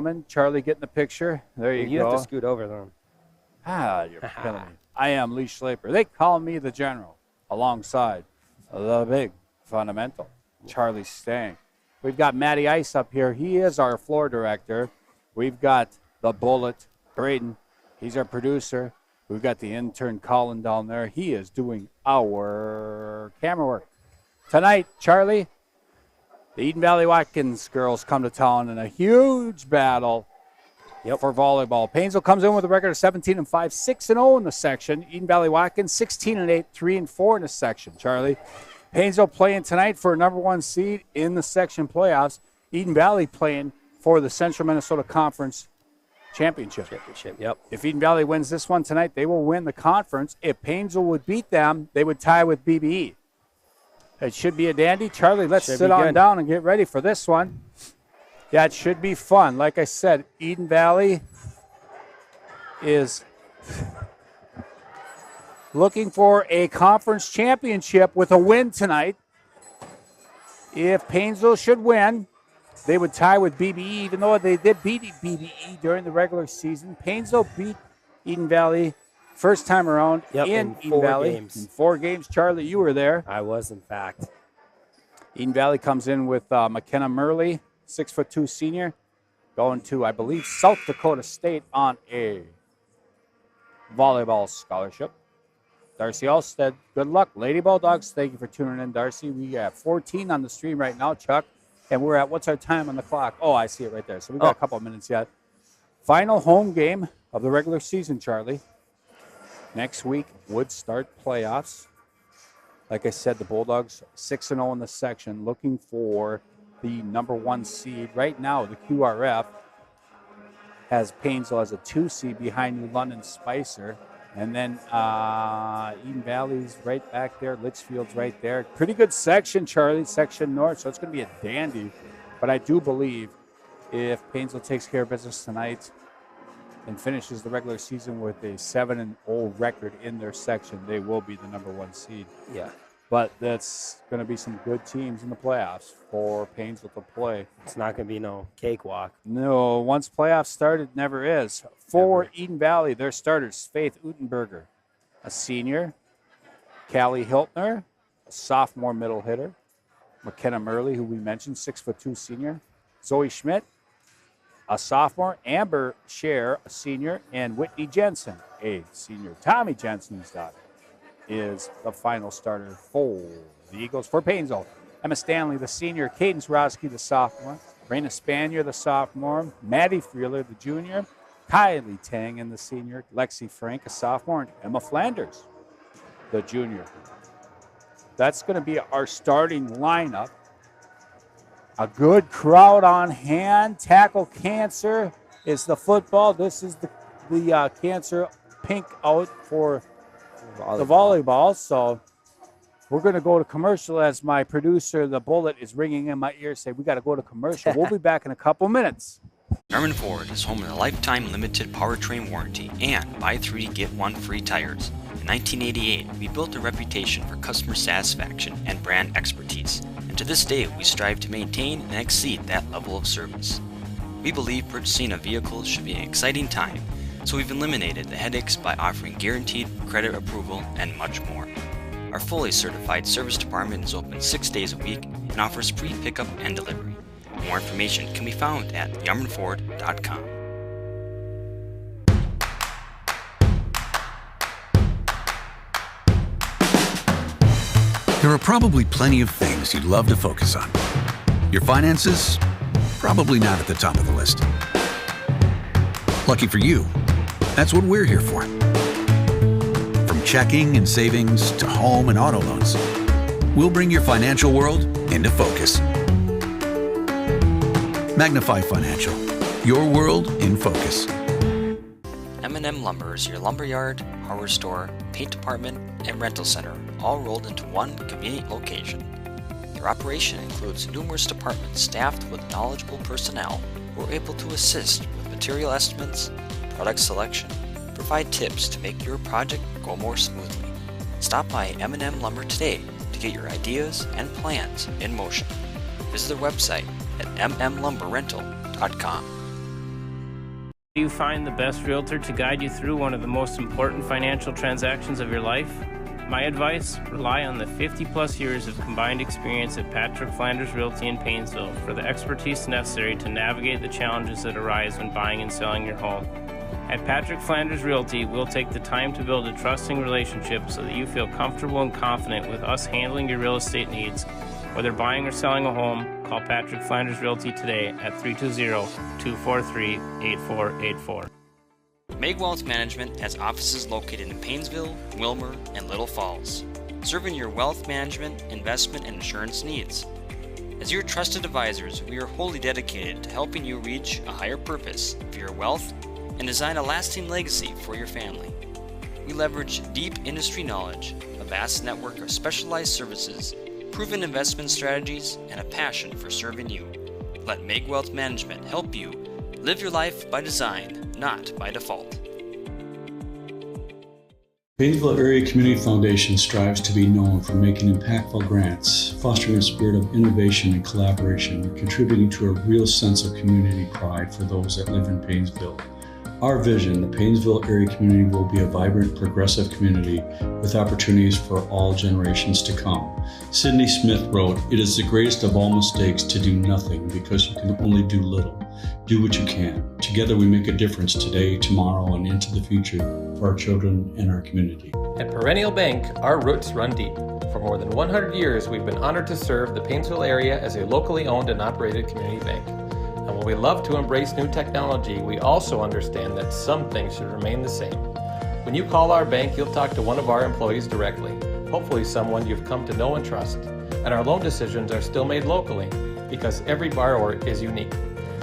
gentlemen. Charlie, get in the picture. There you go. You have to scoot over them. You're killing me. I am Lee Schlaper. They call me the General, alongside the big fundamental, Charlie Stang. We've got Matty Ice up here. He is our floor director. We've got the Bullet, Braden. He's our producer. We've got the intern, Colin, down there. He is doing our camera work. Tonight, Charlie, the Eden Valley Watkins girls come to town in a huge battle for volleyball. Paynesville comes in with a record of 17-5, 6-0 in the section. Eden Valley Watkins 16-8, 3-4 in the section. Charlie, Paynesville playing tonight for a number 1 seed in the section playoffs. Eden Valley playing for the Central Minnesota Conference Championship. Yep. If Eden Valley wins this one tonight, they will win the conference. If Paynesville would beat them, they would tie with BBE. It should be a dandy. Charlie, let's sit on down and get ready for this one. Yeah, it should be fun. Like I said, Eden Valley is looking for a conference championship with a win tonight. If Paynesville should win, they would tie with BBE, even though they did beat BBE during the regular season. Paynesville beat Eden Valley first time around in Eden Valley. Games. In 4 games. Charlie, you were there. I was, in fact. Eden Valley comes in with McKenna Murley, 6'2" senior, going to, I believe, South Dakota State on a volleyball scholarship. Darcy Alstead, good luck. Lady Bulldogs, thank you for tuning in, Darcy. We have 14 on the stream right now, Chuck. And we're at, what's our time on the clock? Oh, I see it right there. So we've got a couple of minutes yet. Final home game of the regular season, Charlie. Next week would start playoffs. Like I said, the Bulldogs 6-0 in the section, looking for the number 1 seed. Right now, the QRF has Paynesville as a 2 seed behind New London Spicer. And then Eden Valley's right back there. Litchfield's right there. Pretty good section, Charlie, section north. So it's going to be a dandy. But I do believe if Paynesville takes care of business tonight and finishes the regular season with a 7-0 record in their section, they will be the number 1 seed. Yeah. But that's going to be some good teams in the playoffs for Paynesville to play. It's not going to be no cakewalk. No, once playoffs start, it never is. For Eden Valley, their starters, Faith Utenberger, a senior. Callie Hiltner, a sophomore middle hitter. McKenna Murley, who we mentioned, 6'2" senior. Zoe Schmidt, a sophomore. Amber Scher, a senior. And Whitney Jensen, a senior. Tommy Jensen's daughter is the final starter for the Eagles. For Paynesville, Emma Stanley, the senior. Cadence Roski, the sophomore. Raina Spanier, the sophomore. Maddie Freeler, the junior. Kylie Tang, and the senior. Lexi Frank, a sophomore. And Emma Flanders, the junior. That's going to be our starting lineup. A good crowd on hand. Tackle Cancer is the football. This is the Cancer pink out for the volleyball. So we're going to go to commercial as my producer, the Bullet, is ringing in my ear, say we got to go to commercial. We'll be back in a couple minutes. Yarmouth Ford is home to a lifetime limited powertrain warranty and buy 3 get 1 free tires. In 1988, we built a reputation for customer satisfaction and brand expertise, and to this day we strive to maintain and exceed that level of service. We believe purchasing a vehicle should be an exciting time, so we've eliminated the headaches by offering guaranteed credit approval and much more. Our fully certified service department is open 6 days a week and offers free pickup and delivery. More information can be found at yarmouthford.com. There are probably plenty of things you'd love to focus on. Your finances? Probably not at the top of the list. Lucky for you, that's what we're here for. From checking and savings to home and auto loans, we'll bring your financial world into focus. Magnify Financial, your world in focus. M&M Lumber is your lumberyard, hardware store, paint department, and rental center, all rolled into one convenient location. Their operation includes numerous departments staffed with knowledgeable personnel who are able to assist with material estimates, product selection, provide tips to make your project go more smoothly. Stop by M&M Lumber today to get your ideas and plans in motion. Visit their website at mmlumberrental.com. You find the best realtor to guide you through one of the most important financial transactions of your life? My advice, rely on the 50-plus years of combined experience at Patrick Flanders Realty in Paynesville for the expertise necessary to navigate the challenges that arise when buying and selling your home. At Patrick Flanders Realty, we'll take the time to build a trusting relationship so that you feel comfortable and confident with us handling your real estate needs. Whether buying or selling a home, call Patrick Flanders Realty today at 320-243-8484. Meg Wealth Management has offices located in Paynesville, Wilmer, and Little Falls, serving your wealth management, investment, and insurance needs. As your trusted advisors, we are wholly dedicated to helping you reach a higher purpose for your wealth and design a lasting legacy for your family. We leverage deep industry knowledge, a vast network of specialized services, proven investment strategies, and a passion for serving you. Let Meg Wealth Management help you live your life by design, not by default. Paynesville Area Community Foundation strives to be known for making impactful grants, fostering a spirit of innovation and collaboration, and contributing to a real sense of community pride for those that live in Paynesville. Our vision, the Paynesville area community will be a vibrant, progressive community with opportunities for all generations to come. Sidney Smith wrote, "It is the greatest of all mistakes to do nothing because you can only do little. Do what you can. Together we make a difference today, tomorrow, and into the future for our children and our community." At Perennial Bank, our roots run deep. For more than 100 years, we've been honored to serve the Paynesville area as a locally owned and operated community bank. And while we love to embrace new technology, we also understand that some things should remain the same. When you call our bank, you'll talk to one of our employees directly, hopefully someone you've come to know and trust. And our loan decisions are still made locally because every borrower is unique.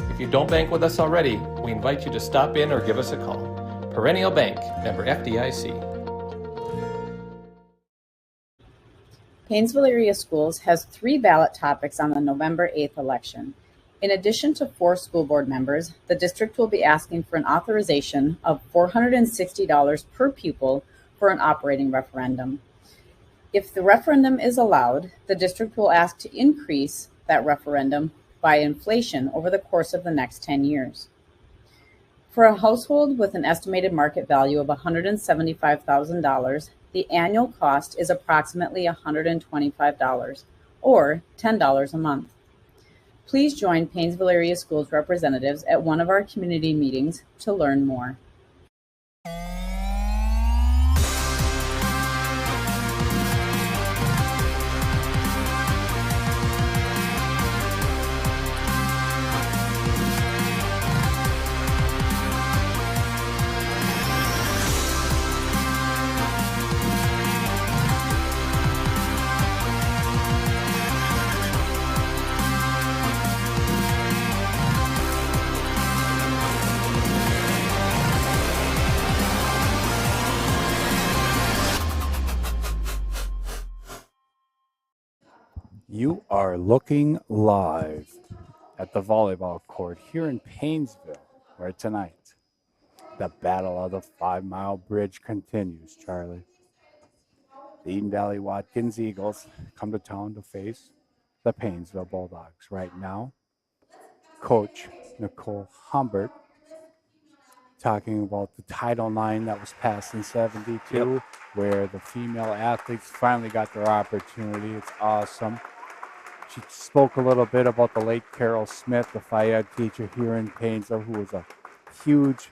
If you don't bank with us already, we invite you to stop in or give us a call. Perennial Bank, member FDIC. Paynesville Area Schools has 3 ballot topics on the November 8th election. In addition to 4 school board members, the district will be asking for an authorization of $460 per pupil for an operating referendum. If the referendum is allowed, the district will ask to increase that referendum by inflation over the course of the next 10 years. For a household with an estimated market value of $175,000, the annual cost is approximately $125, or $10 a month. Please join Paynesville Area Schools representatives at one of our community meetings to learn more. You are looking live at the volleyball court here in Paynesville, where tonight the battle of the 5 Mile Bridge continues, Charlie. The Eden Valley Watkins Eagles come to town to face the Paynesville Bulldogs. Right now, Coach Nicole Humbert talking about the Title IX that was passed in 72, where the female athletes finally got their opportunity. It's awesome. She spoke a little bit about the late Carol Smith, the FIAD teacher here in Paynesville, who was a huge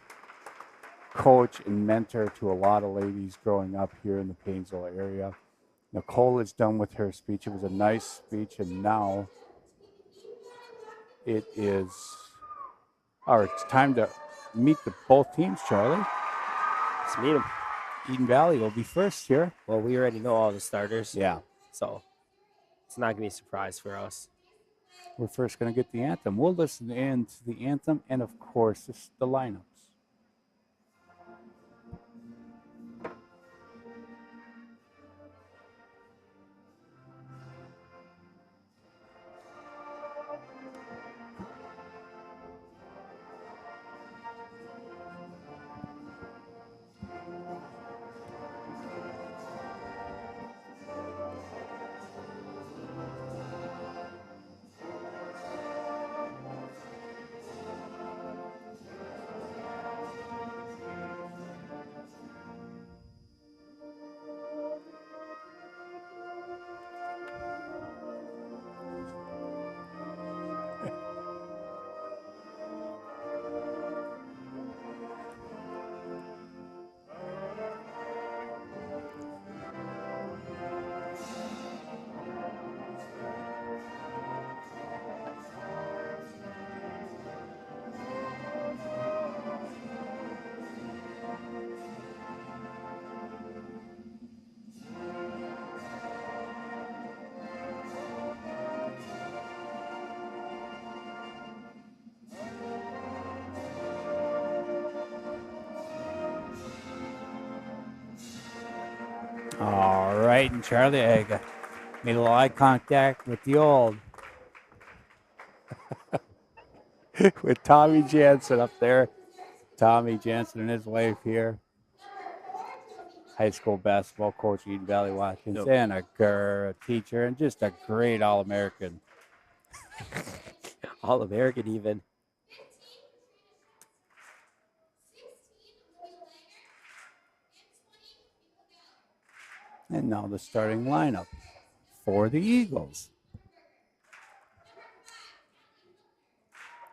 coach and mentor to a lot of ladies growing up here in the Paynesville area. Nicole is done with her speech. It was a nice speech, and now it's time to meet both teams, Charlie. Let's meet them. Eden Valley will be first here. Well, we already know all the starters. Yeah. So it's not going to be a surprise for us. We're first going to get the anthem. We'll listen in to the anthem and, of course, the lineups. All right, and Charlie made a little eye contact with the old, with Tommy Jansen up there. Tommy Jansen and his wife here. High school basketball coach, Eden Valley Watkins, Yep. and a teacher, and just a great All-American. All-American even. And now the starting lineup for the Eagles.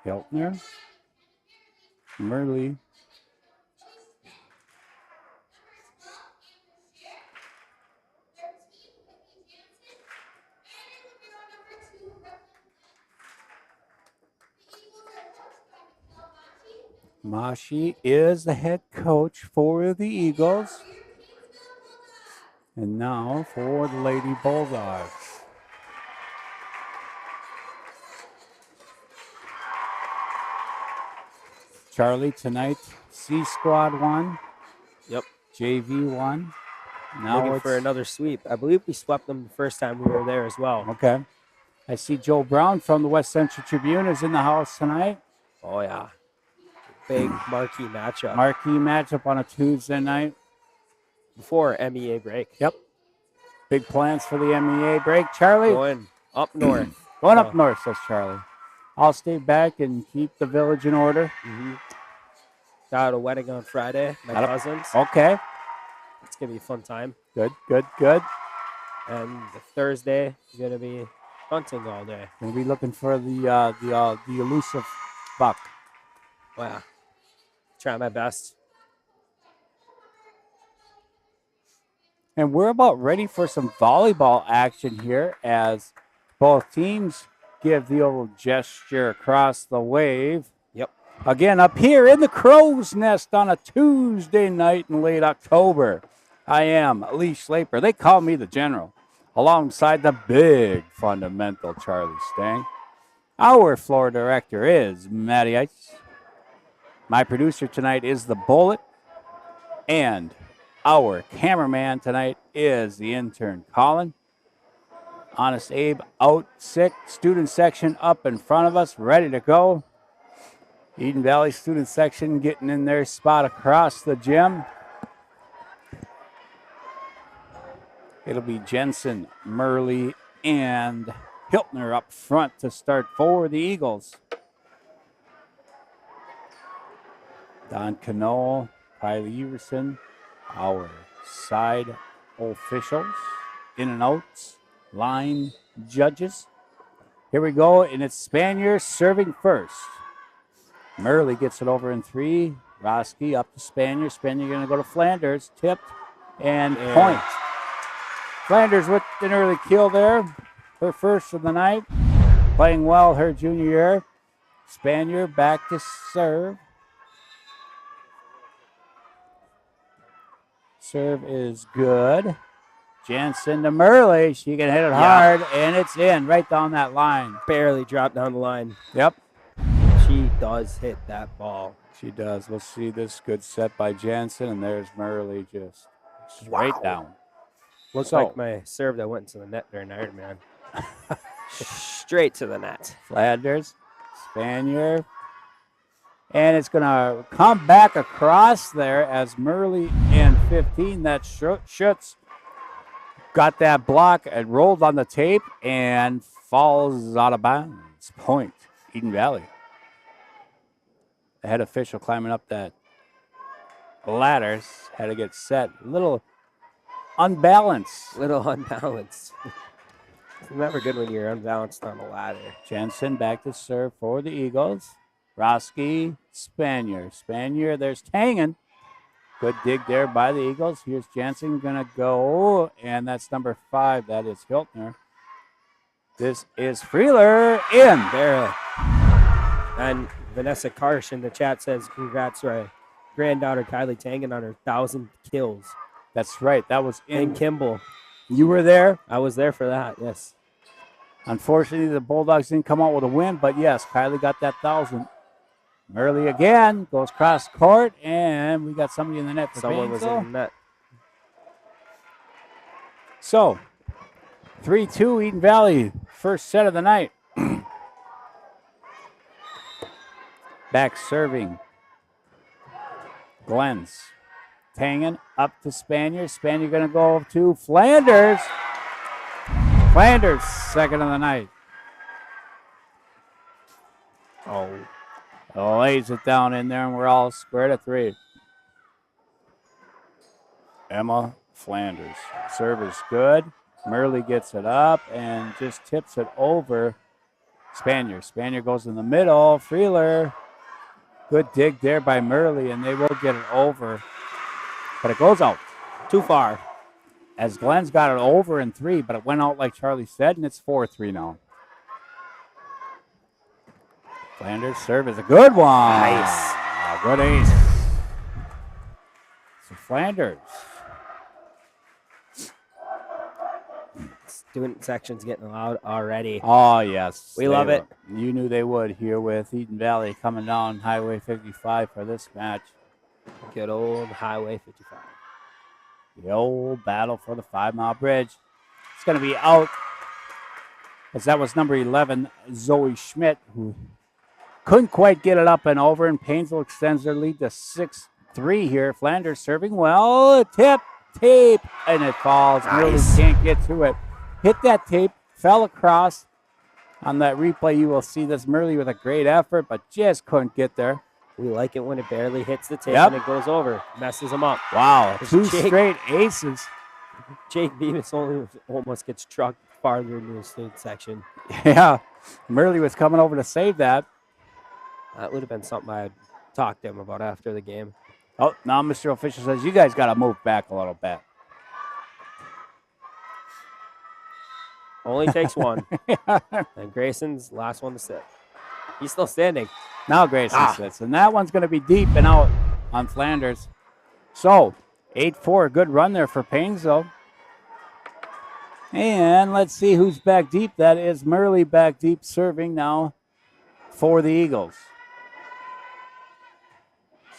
Hiltner, Murley, Mashi is the head coach for the Eagles. And now for the Lady Bulldogs. Charlie tonight, C Squad won. Yep. JV won. Now Looking for another sweep. I believe we swept them the first time we were there as well. Okay. I see Joe Brown from the West Central Tribune is in the house tonight. Oh, yeah. Big marquee matchup. Marquee matchup on a Tuesday night. Before MEA break. Yep. Big plans for the MEA break. Charlie? Going up north. Going up north, says Charlie. I'll stay back and keep the village in order. Mm-hmm. Got a wedding on Friday. My cousins. Okay. It's going to be a fun time. Good, good, good. And the Thursday is going to be hunting all day. Going to be looking for the elusive buck. Wow. Try my best. And we're about ready for some volleyball action here as both teams give the old gesture across the wave. Yep. Again, up here in the Crow's Nest on a Tuesday night in late October. I am Lee Schlaper. They call me the General, alongside the big fundamental Charlie Stang. Our floor director is Matty Ice. My producer tonight is the Bullet. And our cameraman tonight is the intern Colin. Honest Abe out sick. Student section up in front of us, ready to go. Eden Valley student section getting in their spot across the gym. It'll be Jensen, Murley, and Hiltner up front to start for the Eagles. Don Cano, Kylie Everson, our side officials, in and outs, line judges. Here we go, and it's Spanier serving first. Murley gets it over in three. Roski up to Spanier. Spanier going to go to Flanders, tipped, and point. Flanders with an early kill there. Her first of the night. Playing well her junior year. Spanier back to serve. Serve is good. Jansen to Murley. She can hit it hard, and it's in right down that line. Barely dropped down the line. Yep. She does hit that ball. She does. Let's see this good set by Jansen, and there's Murley just straight down. Looks like my serve that went to the net during Ironman. Straight to the net. Flanders, Spanier. And it's going to come back across there as Murley in 15. That Schutz got that block and rolled on the tape and falls out of bounds. Point, Eden Valley. The head official climbing up that ladders. Had to get set. A little unbalanced. It's never good when you're unbalanced on a ladder. Jensen back to serve for the Eagles. Roski, Spanier. Spanier, there's Tangen. Good dig there by the Eagles. Here's Jansen going to go, and that's number 5. That is Hiltner. This is Freeler in. Barely. And Vanessa Karsh in the chat says, congrats to our granddaughter Kylie Tangen on her 1,000 kills. That's right. That was in Kimball. You were there? I was there for that, yes. Unfortunately, the Bulldogs didn't come out with a win, but yes, Kylie got that 1,000. Murley again goes cross court, and we got somebody in the net for Someone was Paynesville. in the net. So, 3-2 Eden Valley, first set of the night. Back serving. Glenn's. Tangen up to Spaniard. Spaniard going to go to Flanders. Flanders, second of the night. Oh, lays it down in there, and we're all square to 3. Emma Flanders. Serve is good. Murley gets it up and just tips it over. Spaniard. Spaniard goes in the middle. Freeler. Good dig there by Murley, and they will get it over. But it goes out. Too far. As Glenn's got it over in 3, but it went out like Charlie said, and it's 4-3 now. Flanders' serve is a good one. Nice. Good ace. So Flanders. Student section's getting loud already. Oh, yes. We love it. You knew they would here with Eden Valley coming down Highway 55 for this match. Good old Highway 55. The old battle for the 5-mile bridge. It's going to be out, as that was number 11, Zoe Schmidt, who couldn't quite get it up and over, and Paynesville extends their lead to 6-3 here. Flanders serving well. Tip, tape, and it falls. Nice. Really can't get to it. Hit that tape, fell across. On that replay, you will see this Murley with a great effort, but just couldn't get there. We like it when it barely hits the tape Yep. and it goes over. Messes them up. Wow, There's 2 Jake. straight aces. Jake Beavis almost gets trucked farther into the student section. Yeah, Murley was coming over to save that. That would have been something I'd talk to him about after the game. Oh, now Mr. Official says you guys got to move back a little bit. Only takes one. And Grayson's last one to sit. He's still standing. Now Grayson sits, and that one's going to be deep and out on Flanders. So, 8-4, good run there for Paynesville. And let's see who's back deep. That is Murley back deep serving now for the Eagles.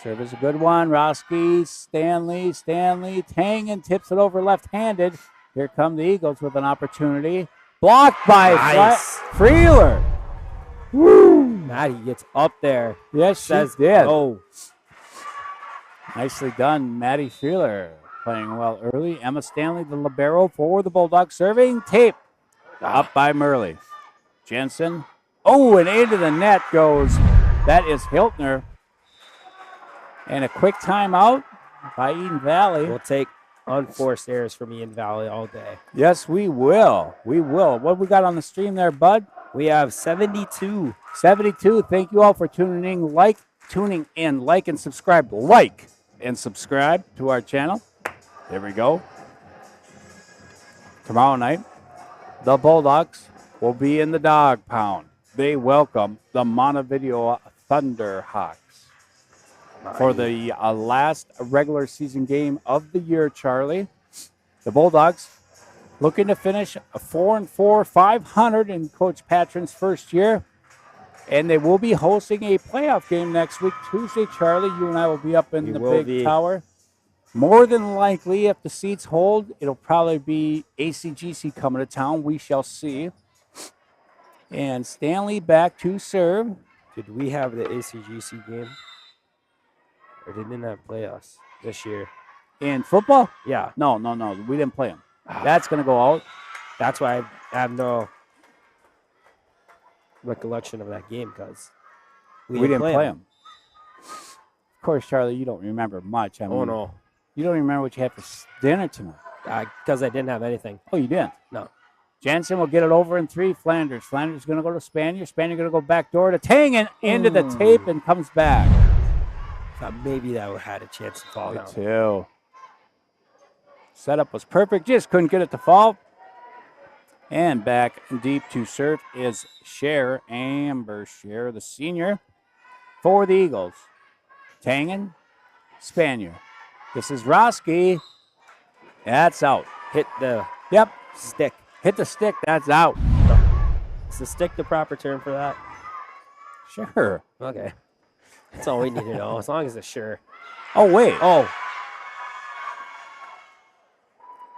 Serve is a good one. Roski, Stanley, Tangen tips it over left-handed. Here come the Eagles with an opportunity. Blocked by Nice. Freeler. Woo! Maddie gets up there. Yes, she Says did. no. Nicely done, Maddie Freeler. Playing well early. Emma Stanley, the libero for the Bulldogs, serving. Tape. Up by Murley. Jensen. Oh, and into the net goes. That is Hiltner. And a quick timeout by Eden Valley. We'll take unforced errors from Eden Valley all day. Yes, we will. We will. What we got on the stream there, bud? We have 72. 72. Thank you all for tuning in. Like and subscribe. Like and subscribe to our channel. There we go. Tomorrow night, the Bulldogs will be in the dog pound. They welcome the Montevideo Thunderhawks for the last regular season game of the year, Charlie. The Bulldogs looking to finish a 4-4, 500 in Coach Patron's first year. And they will be hosting a playoff game next week, Tuesday, Charlie. You and I will be up in the big tower. More than likely, if the seats hold, it'll probably be ACGC coming to town. We shall see. And Stanley back to serve. Did we have the ACGC game? Or did they not play us this year? In football? Yeah. No. We didn't play him. That's going to go out. That's why I have no recollection of that game, because we didn't play him. Of course, Charlie, you don't remember much. I mean, Oh, no. You don't even remember what you had for dinner tonight. Because I didn't have anything. Oh, you didn't? No. Jensen will get it over in 3. Flanders going to go to Spaniard. Spaniard going to go back door to Tangen into the tape and comes back. Thought maybe that would have had a chance to fall Me down. too. Setup was perfect. Just couldn't get it to fall. And back deep to serve is Amber Scher, the senior, for the Eagles. Tangen, Spaniard. This is Roski. That's out. Hit the stick. Hit the stick. That's out. Is the stick the proper term for that? Sure. Okay. That's all we need to know, as long as it's sure. Oh, wait. Oh.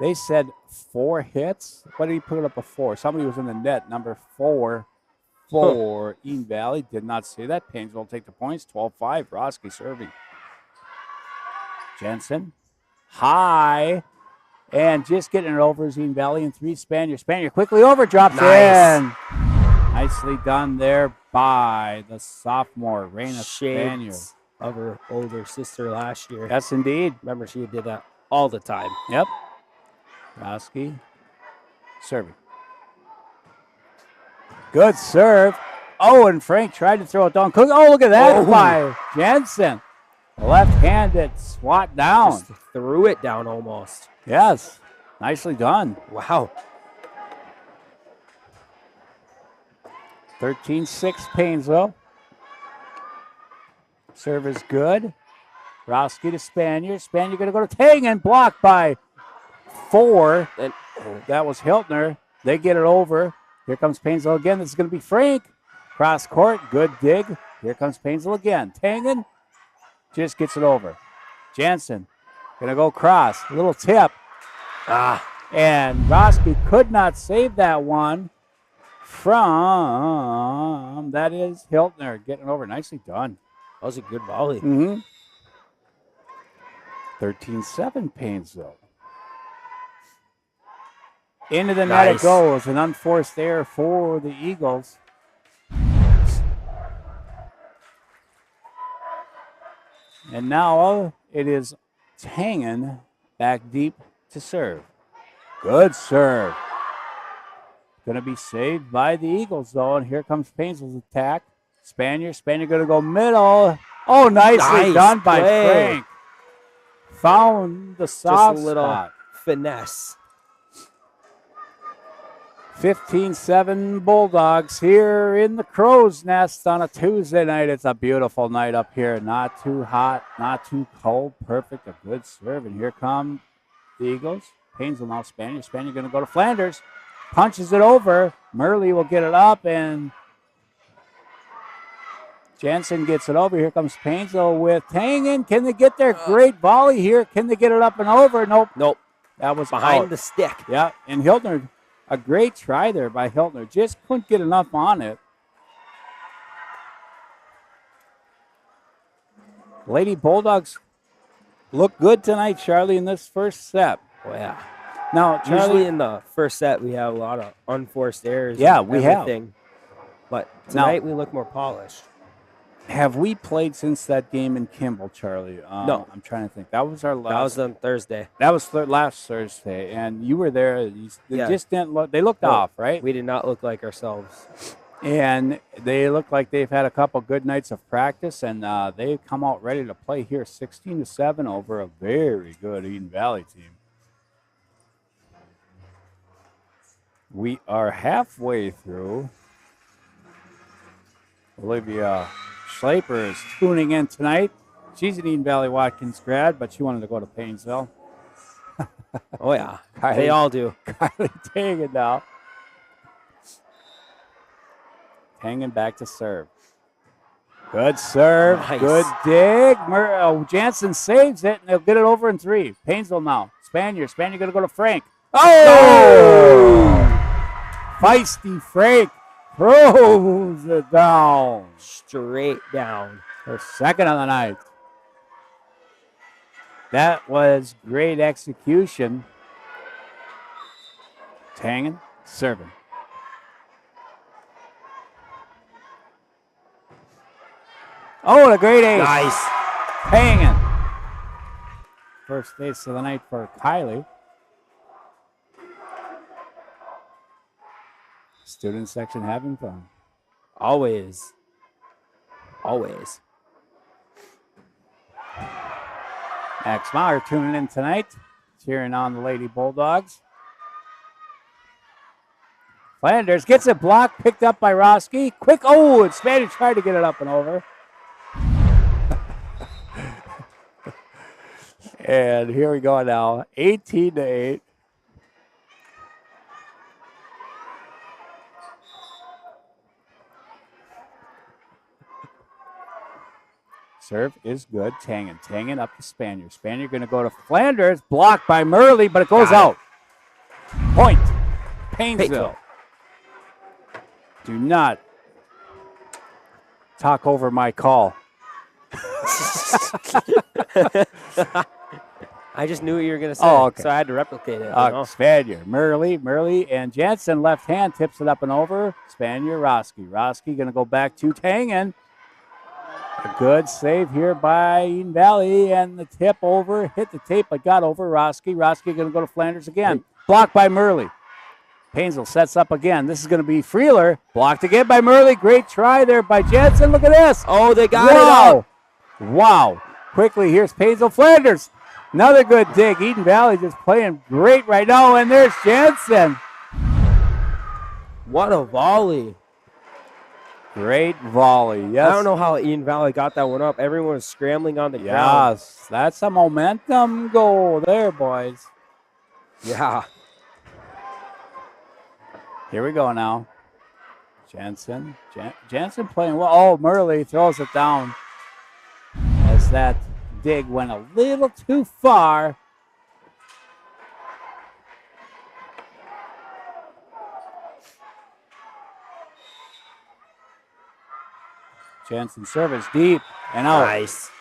They said 4 hits. What did he put up a 4? Somebody was in the net, number 4 for Eden Valley. Did not see that. Paynesville will take the points. 12-5. Roski serving. Jensen. High. And just getting it over is Eden Valley in 3. Spanier. Spanier quickly over. Drops in. Nicely done there by the sophomore, Raina Spanier. Of her older sister last year. Yes, indeed. Remember, she did that all the time. Yep. Roski serving. Good serve. Oh, and Frank tried to throw it down. Oh, look at that by Jensen. Left-handed swat down. Just threw it down almost. Yes. Nicely done. Wow. 13-6 Paynesville. Serve is good. Roski to Spanier. Spanier going to go to Tangen. Blocked by 4. And that was Hiltner. They get it over. Here comes Paynesville again. This is going to be Frank. Cross court. Good dig. Here comes Paynesville again. Tangen just gets it over. Jansen going to go cross. A little tip. And Roski could not save that one from, that is Hiltner getting over. Nicely done. That was a good volley. 13-7 Paynesville. Into the net it goes. An unforced error for the Eagles. And now it is Tangen back deep to serve. Good serve. Going to be saved by the Eagles, though. And here comes Paynesville's attack. Spanier going to go middle. Oh, nicely done by Frank. Found the soft Just a little spot. finesse. 15-7 Bulldogs here in the Crow's Nest on a Tuesday night. It's a beautiful night up here. Not too hot, not too cold. Perfect, a good serve. And here come the Eagles. Paynesville now Spanier. Spanier going to go to Flanders. Punches it over. Murley will get it up, and Jansen gets it over. Here comes Paynesville with Tangen. Can they get their great volley here? Can they get it up and over? Nope. That was behind out. the stick. Yeah, and Hiltner, a great try there by Hiltner. Just couldn't get enough on it. Lady Bulldogs look good tonight, Charlie, in this first set. Oh, yeah. Now, Charlie, usually in the first set, we have a lot of unforced errors. Yeah, and we everything. have. But tonight, we look more polished. Have we played since that game in Kimball, Charlie? No. I'm trying to think. That was our last. That was on Thursday. That was last Thursday, and you were there. They just didn't look. They looked off, right? We did not look like ourselves. And they look like they've had a couple good nights of practice, and they've come out ready to play here, 16-7 over a very good Eden Valley team. We are halfway through. Olivia Schlaper is tuning in tonight. She's an Eden Valley Watkins grad, but she wanted to go to Paynesville. Oh, yeah. They all do. Kylie Tangen now. Tangen back to serve. Good serve. Nice. Good dig. Jansen saves it, and they'll get it over in 3. Paynesville now. Spanier going to go to Frank. Oh! Feisty Frank throws it down. Straight down. Her second of the night. That was great execution. Tangen serving. Oh, and a great ace. Nice. Tangen. First ace of the night for Kylie. Student section having fun. Always. Always. Max Mauer tuning in tonight, cheering on the Lady Bulldogs. Flanders gets it blocked, picked up by Roski. Quick, and Spanish tried to get it up and over. And here we go now, 18-8. Serve is good. Tangen up to Spanier. Spanier going to go to Flanders. Blocked by Murley, but it goes out. Point. Paynesville. Do not talk over my call. I just knew what you were going to say, okay. so I had to replicate it. Spanier, Murley, and Jansen left hand tips it up and over. Spanier, Roski going to go back to Tangen. A good save here by Eden Valley, and the tip over, hit the tape, but got over Roski. Roski going to go to Flanders again. Blocked by Murley. Paynesville sets up again. This is going to be Freeler. Blocked again by Murley. Great try there by Jansen. Look at this. Oh, they got it out. Wow. Quickly, here's Paynesville. Flanders. Another good dig. Eden Valley just playing great right now, and there's Jansen. What a volley. Great volley, yes. I don't know how Eden Valley got that one up. Everyone was scrambling on the ground. Yes, that's a momentum goal there, boys. Yeah. Here we go now. Jansen playing well. Oh, Murley throws it down as that dig went a little too far. Jansen service deep and out. Nice.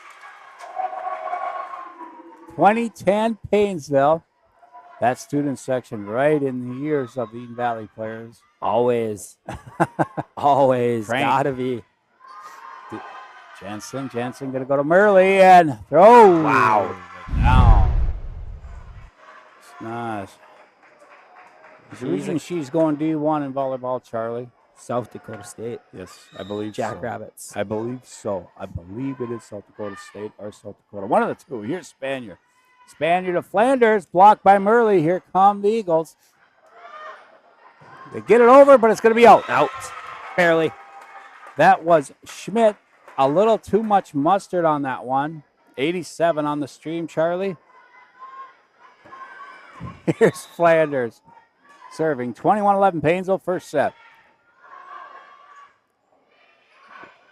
2010 Paynesville. That student section right in the ears of the Eden Valley players. Always. Always. Frank. Gotta be. Jansen going to go to Murley and throw. Wow. Down. It's nice. The reason she's going D1 in volleyball, Charlie? South Dakota State. Yes, I believe Jackrabbits. I believe so. I believe it is South Dakota State or South Dakota. One of the two. Here's Spanier. Spanier to Flanders. Blocked by Murley. Here come the Eagles. They get it over, but it's going to be out. Out. Barely. That was Schmidt. A little too much mustard on that one. 87 on the stream, Charlie. Here's Flanders serving. 21-11 Paynesville, first set.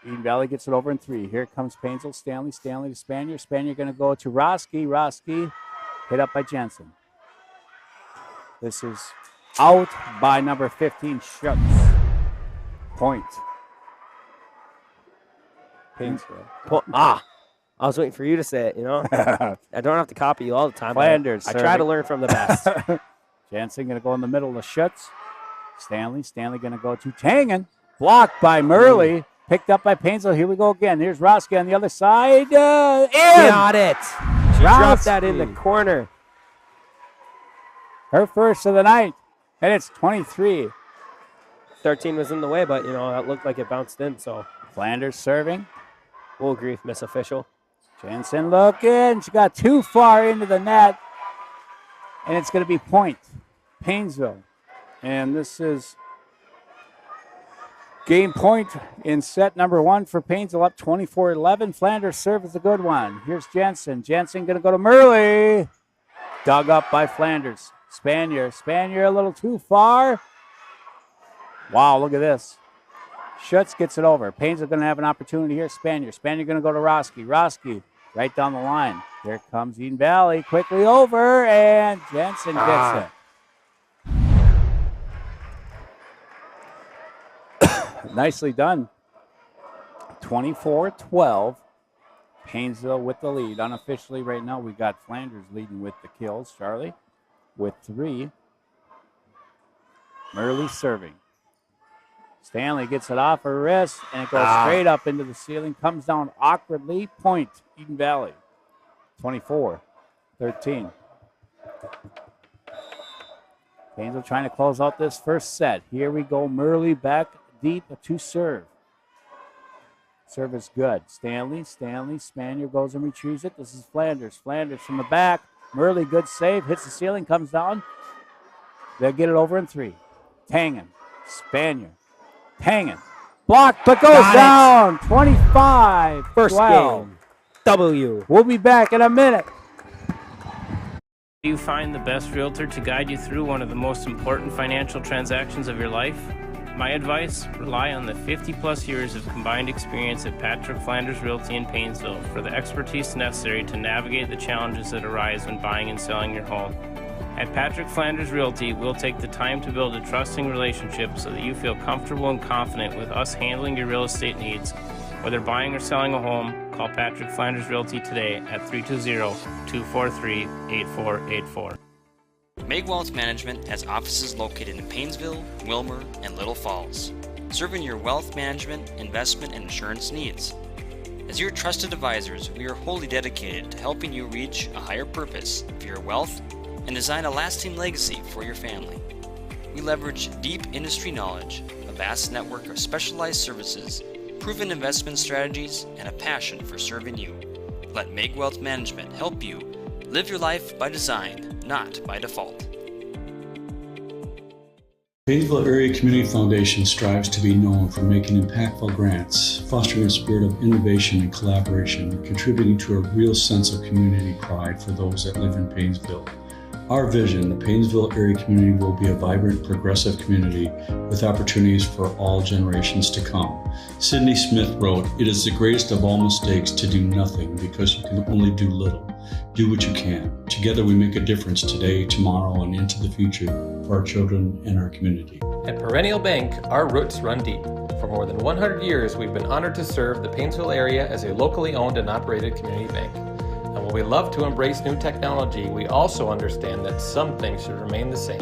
Eden Valley gets it over in 3. Here comes Paynesville. Stanley to Spanier. Spanier going to go to Roski. Hit up by Jansen. This is out by number 15, Schutz. Point. Paynesville. I was waiting for you to say it, you know. I don't have to copy you all the time. Flanders. I try to learn from the best. Jansen going to go in the middle of Schutz. Stanley going to go to Tangen. Blocked by Murley. Picked up by Paynesville. Here we go again. Here's Roski on the other side. Got it. She dropped that in the corner. Her first of the night. And it's 23. 13 was in the way, but, you know, that looked like it bounced in, so. Flanders serving. Full grief, Miss Official. Jansen looking. She got too far into the net. And it's going to be point. Paynesville. And this is game point in set number 1 for Paynesville, up 24-11. Flanders serve is a good one. Here's Jansen. Jansen going to go to Murley. Dug up by Flanders. Spanier a little too far. Wow, look at this. Schutz gets it over. Paynesville going to have an opportunity here. Spanier going to go to Roski right down the line. There comes Eden Valley. Quickly over, and Jansen gets it. Nicely done. 24-12. Paynesville with the lead. Unofficially right now, we got Flanders leading with the kills. Charlie with 3. Murley serving. Stanley gets it off her wrist, and it goes straight up into the ceiling. Comes down awkwardly. Point, Eden Valley. 24-13. Paynesville trying to close out this first set. Here we go. Murley back deep to serve. Serve is good. Stanley. Spanier goes and retrieves it. This is Flanders. Flanders from the back. Murley, good save. Hits the ceiling, comes down. They'll get it over in 3. Tangen. Spanier. Tangen. Blocked, but goes down. 25. First game. W. We'll be back in a minute. Do you find the best realtor to guide you through one of the most important financial transactions of your life? My advice, rely on the 50-plus years of combined experience at Patrick Flanders Realty in Paynesville for the expertise necessary to navigate the challenges that arise when buying and selling your home. At Patrick Flanders Realty, we'll take the time to build a trusting relationship so that you feel comfortable and confident with us handling your real estate needs. Whether buying or selling a home, call Patrick Flanders Realty today at 320-243-8484. Meg Wealth Management has offices located in Paynesville, Wilmer, and Little Falls, serving your wealth management, investment, and insurance needs. As your trusted advisors, we are wholly dedicated to helping you reach a higher purpose for your wealth and design a lasting legacy for your family. We leverage deep industry knowledge, a vast network of specialized services, proven investment strategies, and a passion for serving you. Let Meg Wealth Management help you live your life by design, not by default. Paynesville Area Community Foundation strives to be known for making impactful grants, fostering a spirit of innovation and collaboration, and contributing to a real sense of community pride for those that live in Paynesville. Our vision, the Paynesville area community will be a vibrant, progressive community with opportunities for all generations to come. Sidney Smith wrote, "It is the greatest of all mistakes to do nothing because you can only do little. Do what you can. Together we make a difference today, tomorrow, and into the future for our children and our community." At Perennial Bank, our roots run deep. For more than 100 years, we've been honored to serve the Paynesville area as a locally owned and operated community bank. And while we love to embrace new technology, we also understand that some things should remain the same.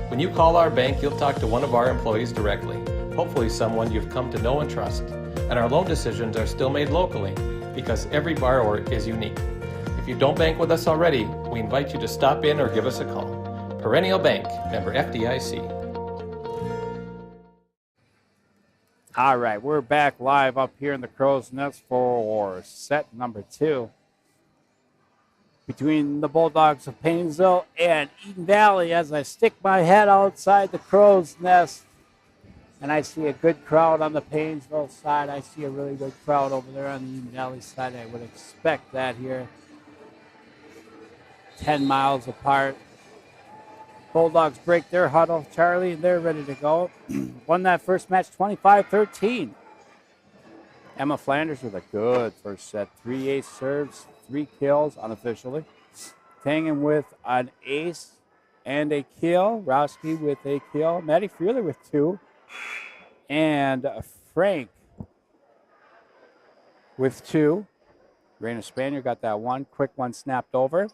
When you call our bank, you'll talk to one of our employees directly, hopefully someone you've come to know and trust. And our loan decisions are still made locally because every borrower is unique. If you don't bank with us already, we invite you to stop in or give us a call. Perennial Bank, member FDIC. All right, we're back live up here in the Crow's Nest for set number 2 between the Bulldogs of Paynesville and Eden Valley. As I stick my head outside the Crow's Nest and I see a good crowd on the Paynesville side. I see a really good crowd over there on the Eden Valley side. I would expect that here. 10 miles apart. Bulldogs break their huddle, Charlie, and they're ready to go. Won that first match 25-13. Emma Flanders with a good first set. 3 ace serves, 3 kills unofficially. Tangen with an ace and a kill. Rowski with a kill. Maddie Freeler with 2. And Frank with 2. Raina Spanier got that one. Quick one snapped over.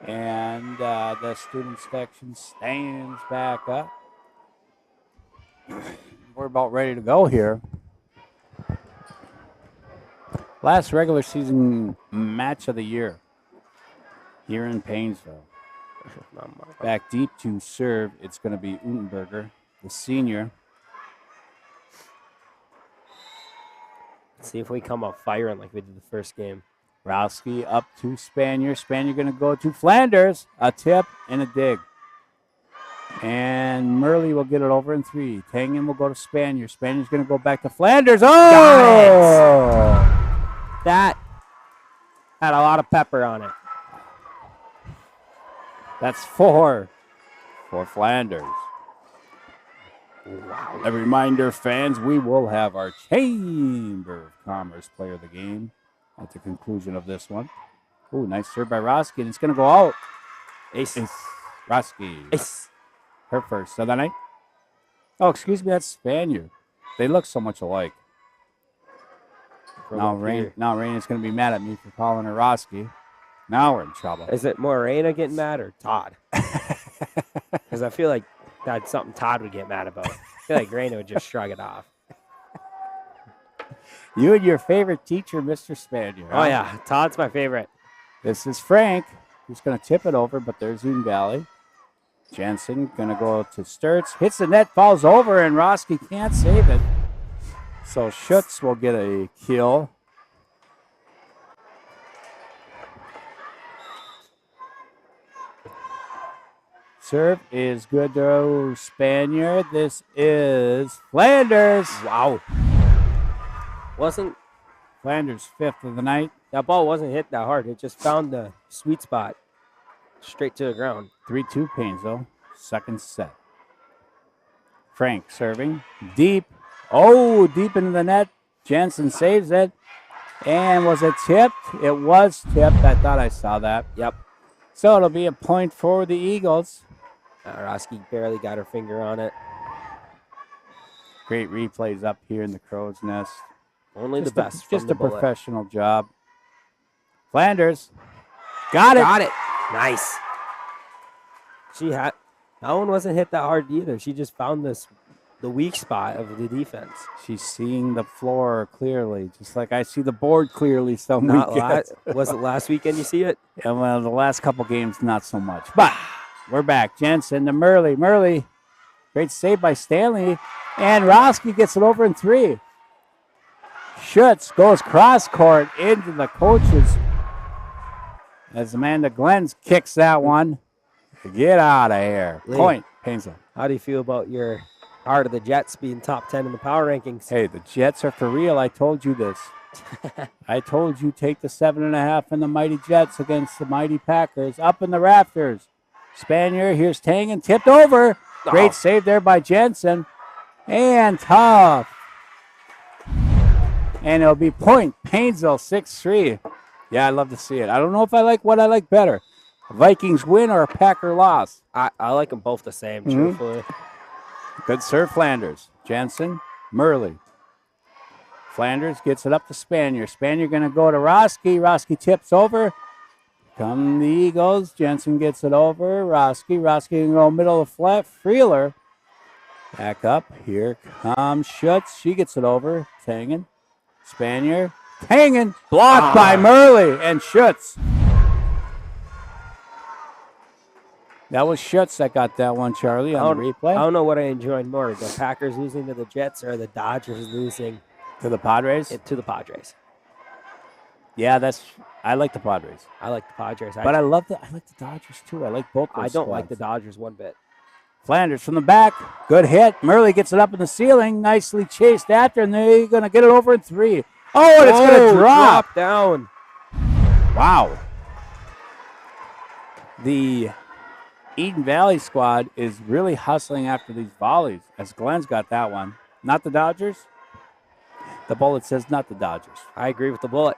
And the student section stands back up. We're about ready to go here. Last regular season match of the year here in Paynesville. Back deep to serve, it's going to be Utenberger, the senior. Let's see if we come up firing like we did the first game. Rowski up to Spanier. Spanier going to go to Flanders. A tip and a dig. And Murley will get it over in 3. Tangen will go to Spanier. Spanier's going to go back to Flanders. Oh! That had a lot of pepper on it. That's 4 for Flanders. Wow. A reminder, fans, we will have our Chamber of Commerce player of the game at the conclusion of this one. Oh, nice serve by Rowski, and it's going to go out. Ace. Rowski. Ace. Her first of the night. Oh, excuse me, that's Spaniard. They look so much alike. Now Rain is going to be mad at me for calling her Rowski. Now we're in trouble. Is it Morena getting mad or Todd? Because I feel like that's something Todd would get mad about. I feel like Raina would just shrug it off. You and your favorite teacher, Mr. Spaniard. Oh, yeah. Todd's my favorite. This is Frank, who's going to tip it over, but there's Eden Valley. Jensen going to go to Sturts. Hits the net, falls over, and Rowski can't save it. So Schutz will get a kill. Serve is good to Spaniard. This is Flanders. Wow. Wasn't Flanders 5th of the night. That ball wasn't hit that hard. It just found the sweet spot straight to the ground. 3-2 Paynesville. Second set. Frank serving. Deep. Oh, deep into the net. Jensen saves it. And was it tipped? It was tipped. I thought I saw that. Yep. So it'll be a point for the Eagles. Roski barely got her finger on it. Great replays up here in the crow's nest. Only the best. Just the a bullet. professional job. Flanders. Got it. Got it. Nice. That one wasn't hit that hard either. She just found the weak spot of the defense. She's seeing the floor clearly, just like I see the board clearly some Not weekends. was it last weekend you see it? Yeah, well, the last couple games, not so much. But we're back. Jensen to Murley. Murley, great save by Stanley. And Roski gets it over in 3. Schutz goes cross court into the coaches as Amanda Glens kicks that one. Get out of here. Lee. Point, Paynesville. How do you feel about your Heart of the Jets being top 10 in the power rankings? Hey, the Jets are for real. I told you this. I told you take the 7.5 and the mighty Jets against the mighty Packers. Up in the rafters. Spanier, here's Tangen, tipped over. Great save there by Jensen. And tough. And it'll be point, Paynesville 6-3. Yeah, I love to see it. I don't know if I like what I like better. A Vikings win or a Packer loss. I like them both the same, truthfully. Good serve, Flanders. Jensen, Murley. Flanders gets it up to Spanier. Spanier going to go to Roski. Roski tips over. Come the Eagles. Jensen gets it over. Roski going to go middle of flat. Freeler. Back up. Here comes Schutz. She gets it over. Tangen. Spanier. Tangen. Blocked by Murley and Schutz. That was Schutz that got that one, Charlie, on the replay. I don't know what I enjoyed more, the Packers losing to the Jets or the Dodgers losing to the Padres? To the Padres. Yeah, I like the Padres. I like the Padres. But I like the Dodgers, too. I like both those I don't squads. like the Dodgers one bit. Flanders from the back. Good hit. Murley gets it up in the ceiling. Nicely chased after, and they're going to get it over in 3. Oh, and it's going to drop. Down. Wow. The Eden Valley squad is really hustling after these volleys, as Glenn's got that one. Not the Dodgers. The bullet says not the Dodgers. I agree with the bullet.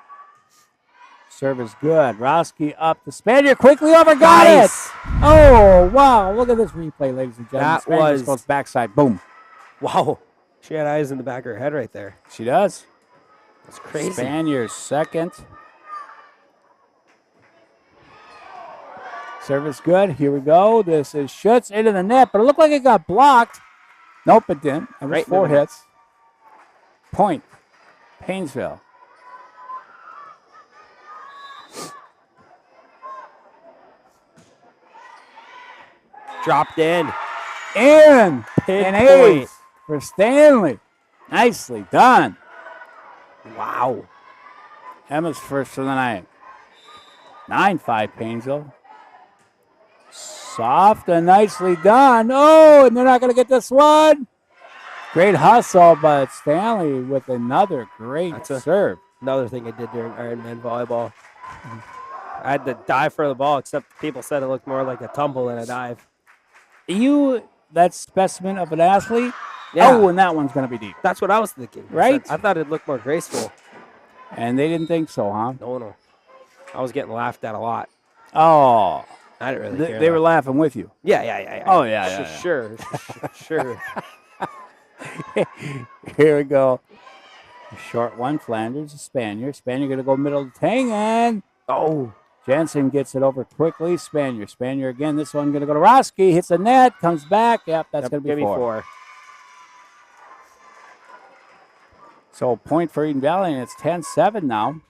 Serve is good. Roski up. The Spaniard quickly over. Got it. Oh, wow. Look at this replay, ladies and gentlemen. That was goes backside. Boom. Wow. She had eyes in the back of her head right there. She does. That's crazy. Spaniard second. Service good. Here we go. This is Schutz into the net, but it looked like it got blocked. Nope, it didn't. It was 4 hits. Point. Paynesville. Dropped in. And an Pinpoint. ace for Stanley. Nicely done. Wow. Emma's first for the night. 9-5 Paynesville. Soft and nicely done. Oh, and they're not going to get this one. Great hustle, but Stanley with another great serve. Another thing I did during Ironman volleyball. I had to dive for the ball, except people said it looked more like a tumble than a dive. That specimen of an athlete? Yeah. Oh, and that one's going to be deep. That's what I was thinking. Right? I thought it looked more graceful. And they didn't think so, huh? No. I was getting laughed at a lot. Oh. I didn't really care. They were laughing with you. Yeah. Oh, yeah. Sure. Here we go. Short one, Flanders, Spaniard. Spaniard going to go middle to Tangen. Oh, Jensen gets it over quickly. Spaniard again. This one going to go to Roski. Hits the net, comes back. Yep, that's going to be 4. So point for Eden Valley, and it's 10-7 now.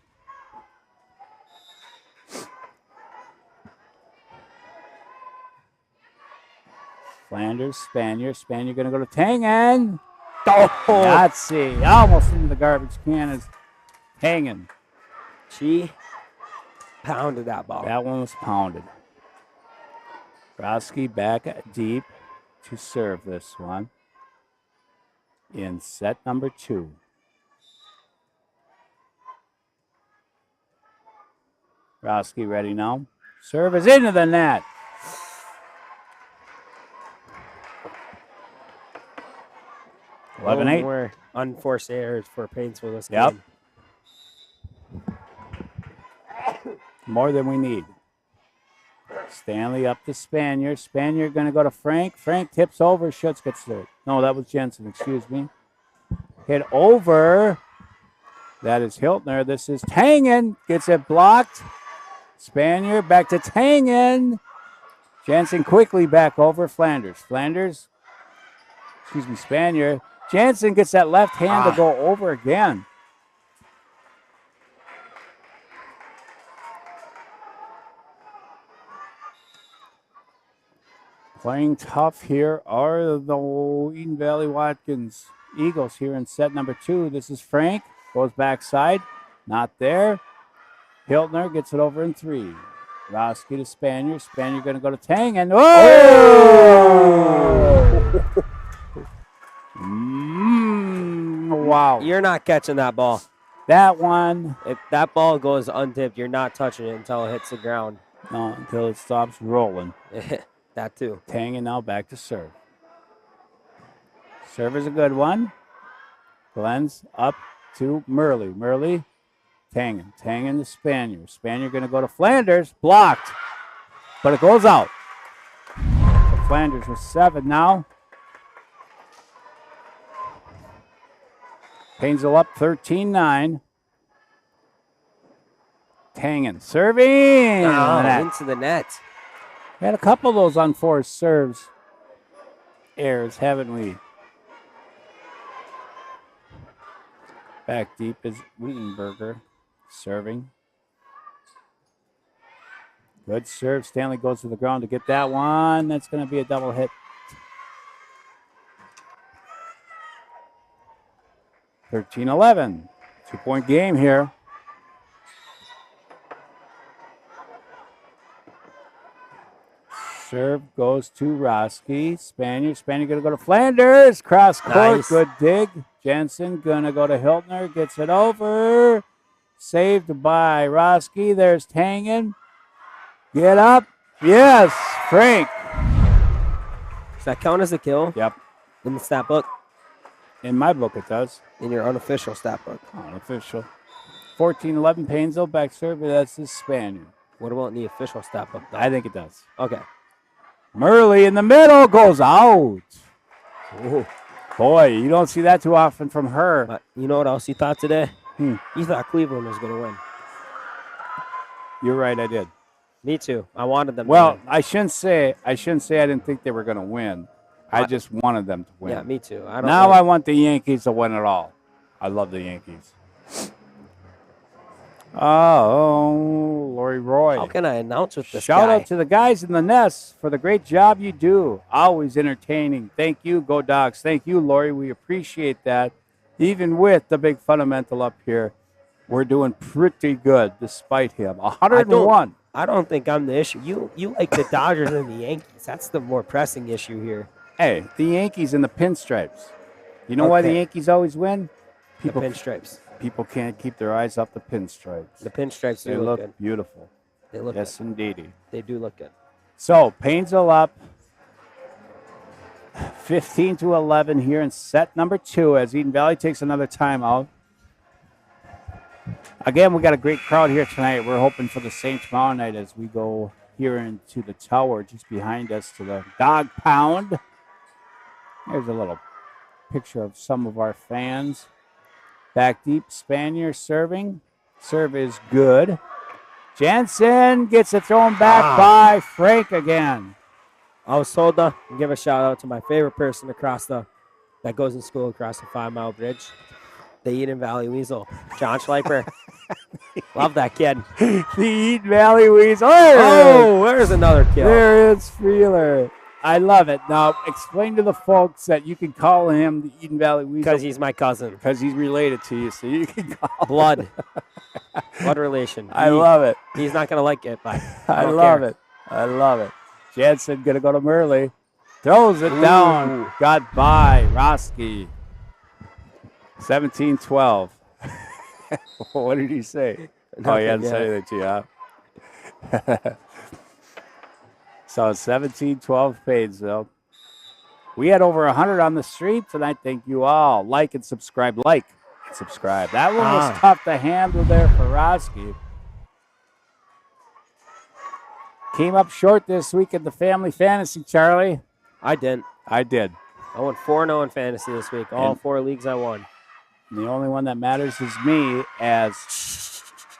Flanders, Spaniard going to go to Tangen. Oh, Yahtzee. Almost into the garbage can is Tangen. She pounded that ball. That one was pounded. Roski back deep to serve this one in set number 2. Roski ready now. Serve is into the net. More unforced errors for Paynesville this game. Yep. More than we need. Stanley up to Spanier. Spanier going to go to Frank. Frank tips over. Schutz gets there. No, that was Jensen. Excuse me. Hit over. That is Hiltner. This is Tangen. Gets it blocked. Spanier back to Tangen. Jensen quickly back over Flanders. Spanier. Jensen gets that left hand to go over again. Playing tough here are the Eden Valley Watkins Eagles here in set number 2. This is Frank. Goes backside. Not there. Hiltner gets it over in 3. Roski to Spanier. Spanier going to go to Tangen. Oh! Wow. You're not catching that ball. That one. If that ball goes untipped, you're not touching it until it hits the ground. No, until it stops rolling. That too. Tangen now back to serve. Serve is a good one. Glenn's up to Murley. Murley, Tangen. Tangen to Spanier. Spanier going to go to Flanders. Blocked. But it goes out. So Flanders with 7 now. Paynesville up 13-9. Tangen serving. Into the net. We had a couple of those unforced serves. Errors, haven't we? Back deep is Wietenberger serving. Good serve. Stanley goes to the ground to get that one. That's going to be a double hit. (13-11). 2-point game here. Serve goes to Roski. Spanier going to go to Flanders. Cross court. Nice. Good dig. Jensen going to go to Hiltner. Gets it over. Saved by Roski. There's Tangen. Get up. Yes. Frank. Does that count as a kill? Yep. In the stat book? In my book, it does. In your unofficial stat book? Unofficial. 14-11 Paynesville. Back serve. That's the Spaniard. What about in the official stat book, though? I think it does. Okay. Murley in the middle goes out. Ooh. Boy, you don't see that too often from her. But you know what else you thought today? You thought Cleveland was going to win. You're right, I did. Me too. I wanted them to Well, win. I shouldn't say I didn't think they were going to win. I just wanted them to win. Yeah, me too. I want the Yankees to win it all. I love the Yankees. Oh, Lori Roy. How can I announce with this Shout guy? out to the guys in the nest for the great job you do. Always entertaining. Thank you, Go Dogs. Thank you, Lori. We appreciate that. Even with the big fundamental up here, we're doing pretty good despite him. 101. I don't think I'm the issue. You like the Dodgers and the Yankees. That's the more pressing issue here. Hey, the Yankees and the pinstripes. You know why the Yankees always win? The pinstripes. People can't keep their eyes off the pinstripes. The pinstripes They do look good. beautiful. They look yes, good. indeedy. They do look good. So, Paynesville up 15-11 here in set number 2 as Eden Valley takes another timeout. Again, we got a great crowd here tonight. We're hoping for the same tomorrow night as we go here into the tower just behind us to the Dog Pound. Here's a little picture of some of our fans. Back deep, Spanier serving. Serve is good. Jensen gets it thrown back by Frank again. I was told to give a shout out to my favorite person that goes in school across the 5 Mile Bridge. The Eden Valley Weasel, John Schleiper. Love that kid. The Eden Valley Weasel. Oh, there's another kill. There is Freeler. I love it. Now, explain to the folks that you can call him the Eden Valley Weasel. Because he's my cousin. Because he's related to you, so you can call Blood. Blood relation. I love it. He's not going to like it, but I love it. I love it. Jensen going to go to Murley. Throws it down. Got by Roski. 17-12. What did he say? Oh, he hadn't said anything to you, huh? So 17-12 Paynesville. We had over 100 on the streets, and I thank you all. Like and subscribe. Like and subscribe. That one was tough to handle there for Roski. Came up short this week in the family fantasy, Charlie. I didn't. I did. I went 4-0 in fantasy this week. All 4 leagues I won. And the only one that matters is me, as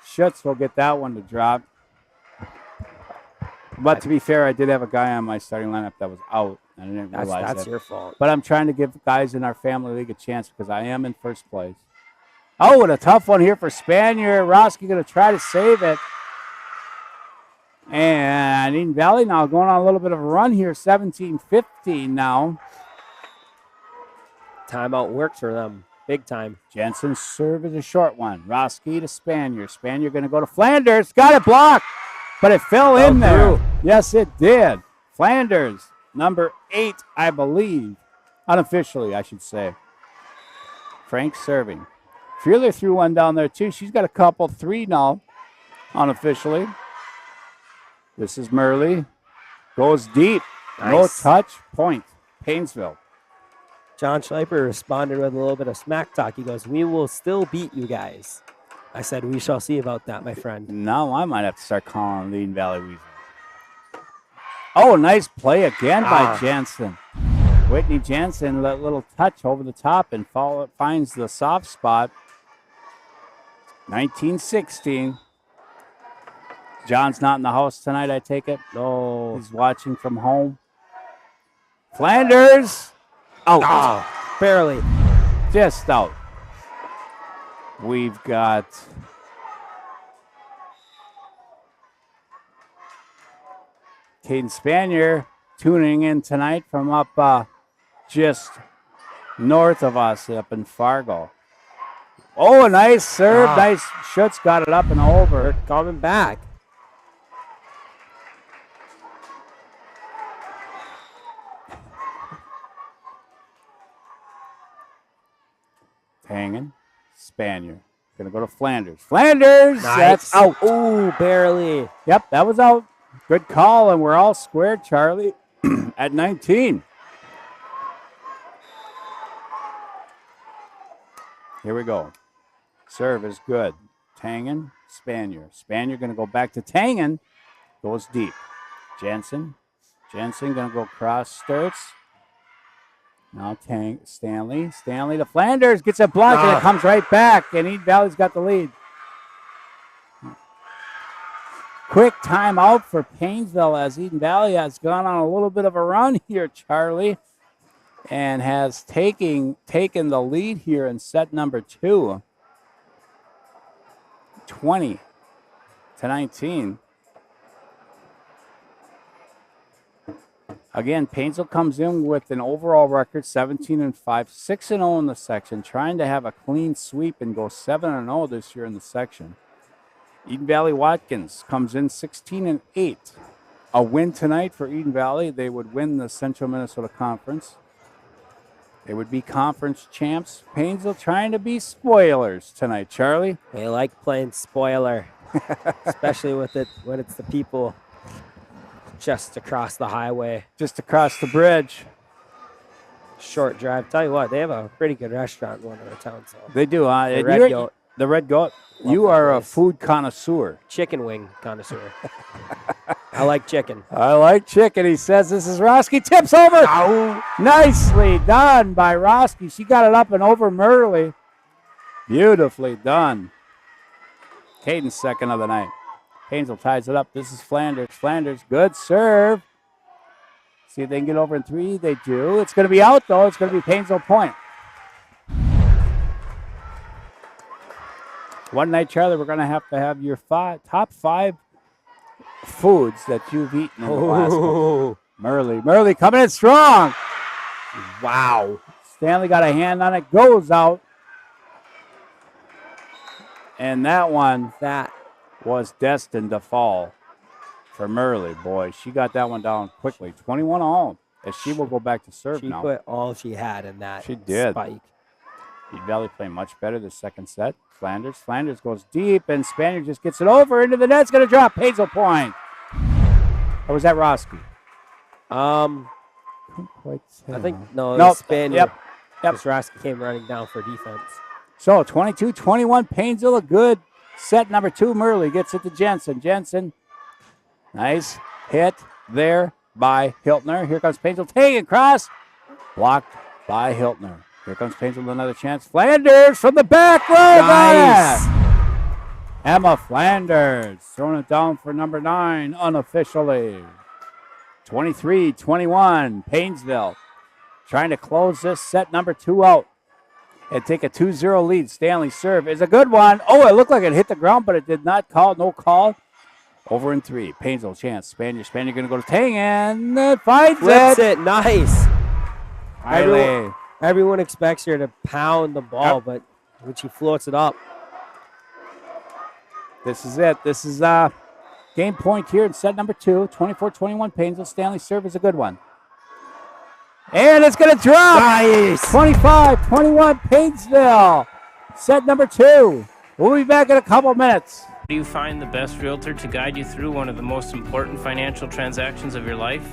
Schutz will get that one to drop. But to be fair, I did have a guy on my starting lineup that was out. I didn't realize That's that. your fault. But I'm trying to give guys in our family league a chance because I am in first place. Oh, and a tough one here for Spanier. Roski going to try to save it. And Eden Valley now going on a little bit of a run here, 17-15 now. Timeout worked for them. Big time. Jensen's serve is a short one. Roski to Spanier. Spanier going to go to Flanders. Got it blocked, but it fell in there. Yes, it did. Flanders, number 8, I believe. Unofficially, I should say. Frank serving. Feeler threw one down there, too. She's got a couple, 3 now, unofficially. This is Murley. Goes deep. Nice. No touch. Point. Paynesville. John Schleiper responded with a little bit of smack talk. He goes, "We will still beat you guys." I said, "We shall see about that, my friend." Now I might have to start calling the Eden Valley Weasel. Oh, nice play again by Jansen. Whitney Jansen, that little touch over the top and finds the soft spot. 19-16. John's not in the house tonight, I take it? No. He's watching from home. Flanders. Out. Barely. Just out. We've got Caden Spanier tuning in tonight from up just north of us, up in Fargo. Oh, a nice serve. Nice. Schutz got it up and over. They're coming back. Hanging. Spanier. Going to go to Flanders. Flanders! Nice. That's out. Oh, barely. Yep, that was out. Good call, and we're all squared, Charlie, at 19. Here we go. Serve is good. Tangen, Spanier. Spanier going to go back to Tangen. Goes deep. Jensen. Jensen going to go cross Sturts. Now Stanley. Stanley to Flanders. Gets a block, and it comes right back. And Eden Valley's got the lead. Quick timeout for Paynesville as Eden Valley has gone on a little bit of a run here, Charlie, and has taken the lead here in set number 2. 20-19. Again, Paynesville comes in with an overall record 17-5, 6-0 in the section, trying to have a clean sweep and go 7-0 this year in the section. Eden Valley Watkins comes in 16-8. A win tonight for Eden Valley. They would win the Central Minnesota Conference. They would be conference champs. Paynesville trying to be spoilers tonight, Charlie. They like playing spoiler, especially when it's the people just across the highway. Just across the bridge. Short drive. Tell you what, they have a pretty good restaurant in one of the towns. So. They do, huh? The Red Goat. The Red Goat. Love You that are place. a food connoisseur. Chicken wing connoisseur. I like chicken. I like chicken. He says this is Roski. Tips over. Oh. Nicely done by Roski. She got it up and over Murley. Beautifully done. Caden's second of the night. Paynesville ties it up. This is Flanders. Flanders, good serve. See if they can get over in 3. They do. It's going to be out, though. It's going to be Paynesville point. One night, Charlie, we're going to have your top 5 foods that you've eaten in the last couple. Murley coming in strong. Wow. Stanley got a hand on it. Goes out. And that one was destined to fall for Murley, boy. She got that one down quickly. 21-all, as she will go back to serve now. She put all she had in that She did. spike. Eden Valley playing much better the second set. Flanders goes deep, and Spaniard just gets it over into the net. It's going to drop. Paynesville point. Or was that Roski? I think, no, Nope. Spaniard. Yep. Roski came running down for defense. So 22-21, Paynesville, a good set number 2. Murley gets it to Jensen. Jensen, nice. Hit there by Hiltner. Here comes Paynesville taking across. Blocked by Hiltner. Here comes Paynesville, another chance. Flanders from the back row. Nice. Emma Flanders throwing it down for number 9 unofficially. 23-21. Paynesville trying to close this set number 2 out and take a 2-0 lead. Stanley serve is a good one. Oh, it looked like it hit the ground, but it did not call. No call. Over in 3. Paynesville chance. Spaniard going to go to Tang and finds Flips it. Nice. Riley. Everyone expects her to pound the ball, but when she floats it up. This is it. This is game point here in set number 2. 24-21 Paynesville. Stanley serve is a good one. And it's going to drop. Nice. 25-21 Paynesville. Set number 2. We'll be back in a couple minutes. Do you find the best realtor to guide you through one of the most important financial transactions of your life?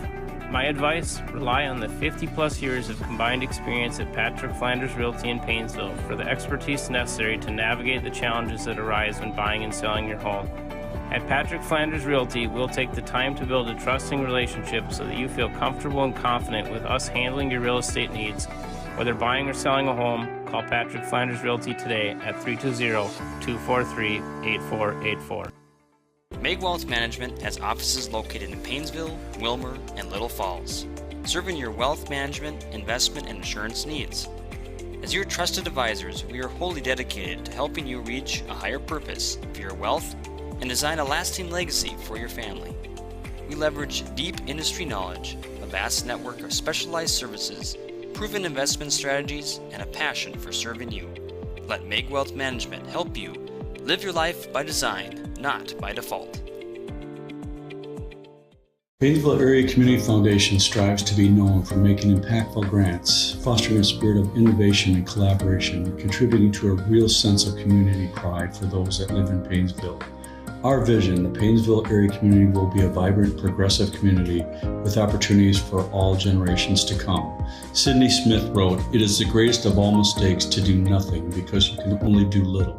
My advice, rely on the 50-plus years of combined experience at Patrick Flanders Realty in Paynesville for the expertise necessary to navigate the challenges that arise when buying and selling your home. At Patrick Flanders Realty, we'll take the time to build a trusting relationship so that you feel comfortable and confident with us handling your real estate needs. Whether buying or selling a home, call Patrick Flanders Realty today at 320-243-8484. Meg Wealth Management has offices located in Paynesville, Wilmer, and Little Falls, serving your wealth management, investment, and insurance needs. As your trusted advisors, we are wholly dedicated to helping you reach a higher purpose for your wealth and design a lasting legacy for your family. We leverage deep industry knowledge, a vast network of specialized services, proven investment strategies, and a passion for serving you. Let Meg Wealth Management help you live your life by design, not by default. Paynesville Area Community Foundation strives to be known for making impactful grants, fostering a spirit of innovation and collaboration, and contributing to a real sense of community pride for those that live in Paynesville. Our vision, the Paynesville area community will be a vibrant, progressive community with opportunities for all generations to come. Sidney Smith wrote, "It is the greatest of all mistakes to do nothing because you can only do little.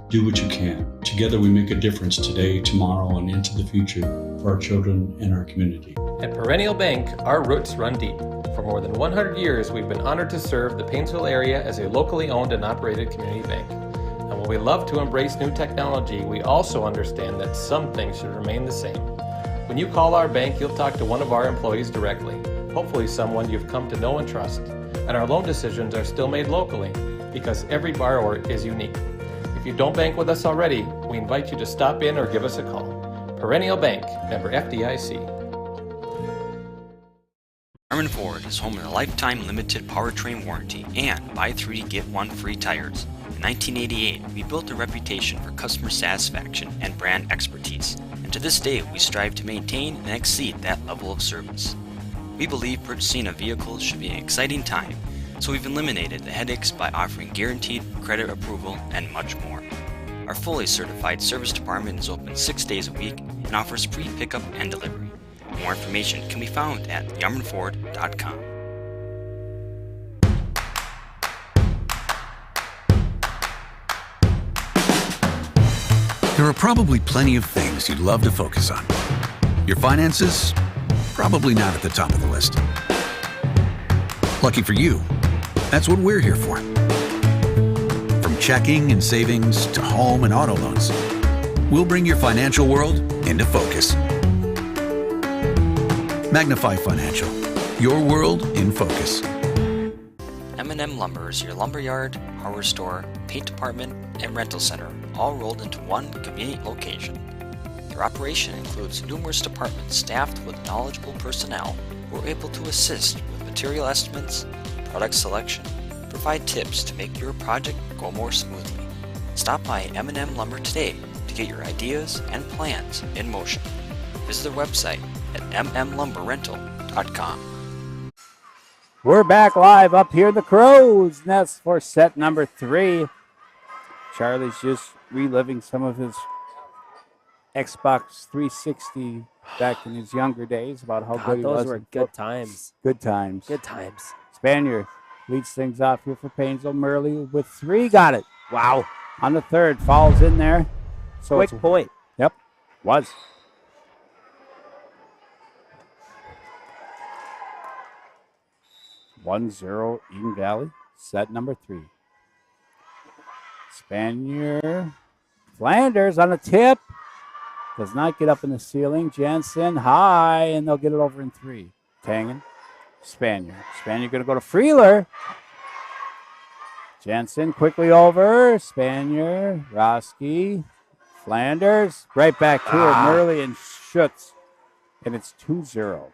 Do what you can. Together we make a difference today, tomorrow, and into the future for our children and our community." At Perennial Bank, our roots run deep. For more than 100 years, we've been honored to serve the Paynesville area as a locally owned and operated community bank. And while we love to embrace new technology, we also understand that some things should remain the same. When you call our bank, you'll talk to one of our employees directly, hopefully someone you've come to know and trust. And our loan decisions are still made locally because every borrower is unique. If you don't bank with us already, we invite you to stop in or give us a call. Perennial Bank, member FDIC. Harmon Ford is home to a lifetime limited powertrain warranty and buy 3 get 1 free tires. In 1988, we built a reputation for customer satisfaction and brand expertise, and to this day we strive to maintain and exceed that level of service. We believe purchasing a vehicle should be an exciting time, so we've eliminated the headaches by offering guaranteed credit approval and much more. Our fully certified service department is open 6 days a week and offers free pickup and delivery. More information can be found at yarmanford.com. There are probably plenty of things you'd love to focus on. Your finances? Probably not at the top of the list. Lucky for you, that's what we're here for. From checking and savings to home and auto loans, we'll bring your financial world into focus. Magnify Financial, your world in focus. M&M Lumber is your lumberyard, hardware store, paint department, and rental center, all rolled into one convenient location. Their operation includes numerous departments staffed with knowledgeable personnel who are able to assist with material estimates, product selection, provide tips to make your project go more smoothly. Stop by M&M Lumber today to get your ideas and plans in motion. Visit their website at mmlumberrental.com. We're back live up here in the Crow's Nest for set number 3. Charlie's just reliving some of his Xbox 360 back in his younger days about how good he was. Those were good times. Good times. Good times. Spaniard leads things off here for Paynesville. Murley with 3. Got it. Wow. On the third. Falls in there. So Quick point. Yep. Was. 1-0 Eden Valley. Set number 3. Spanier. Flanders on the tip. Does not get up in the ceiling. Jensen high, and they'll get it over in 3. Tangen. Spanier. Spanier going to go to Freeler. Jensen quickly over. Spanier. Roski. Flanders. Right back to it. Murley and Schutz. And it's 2-0.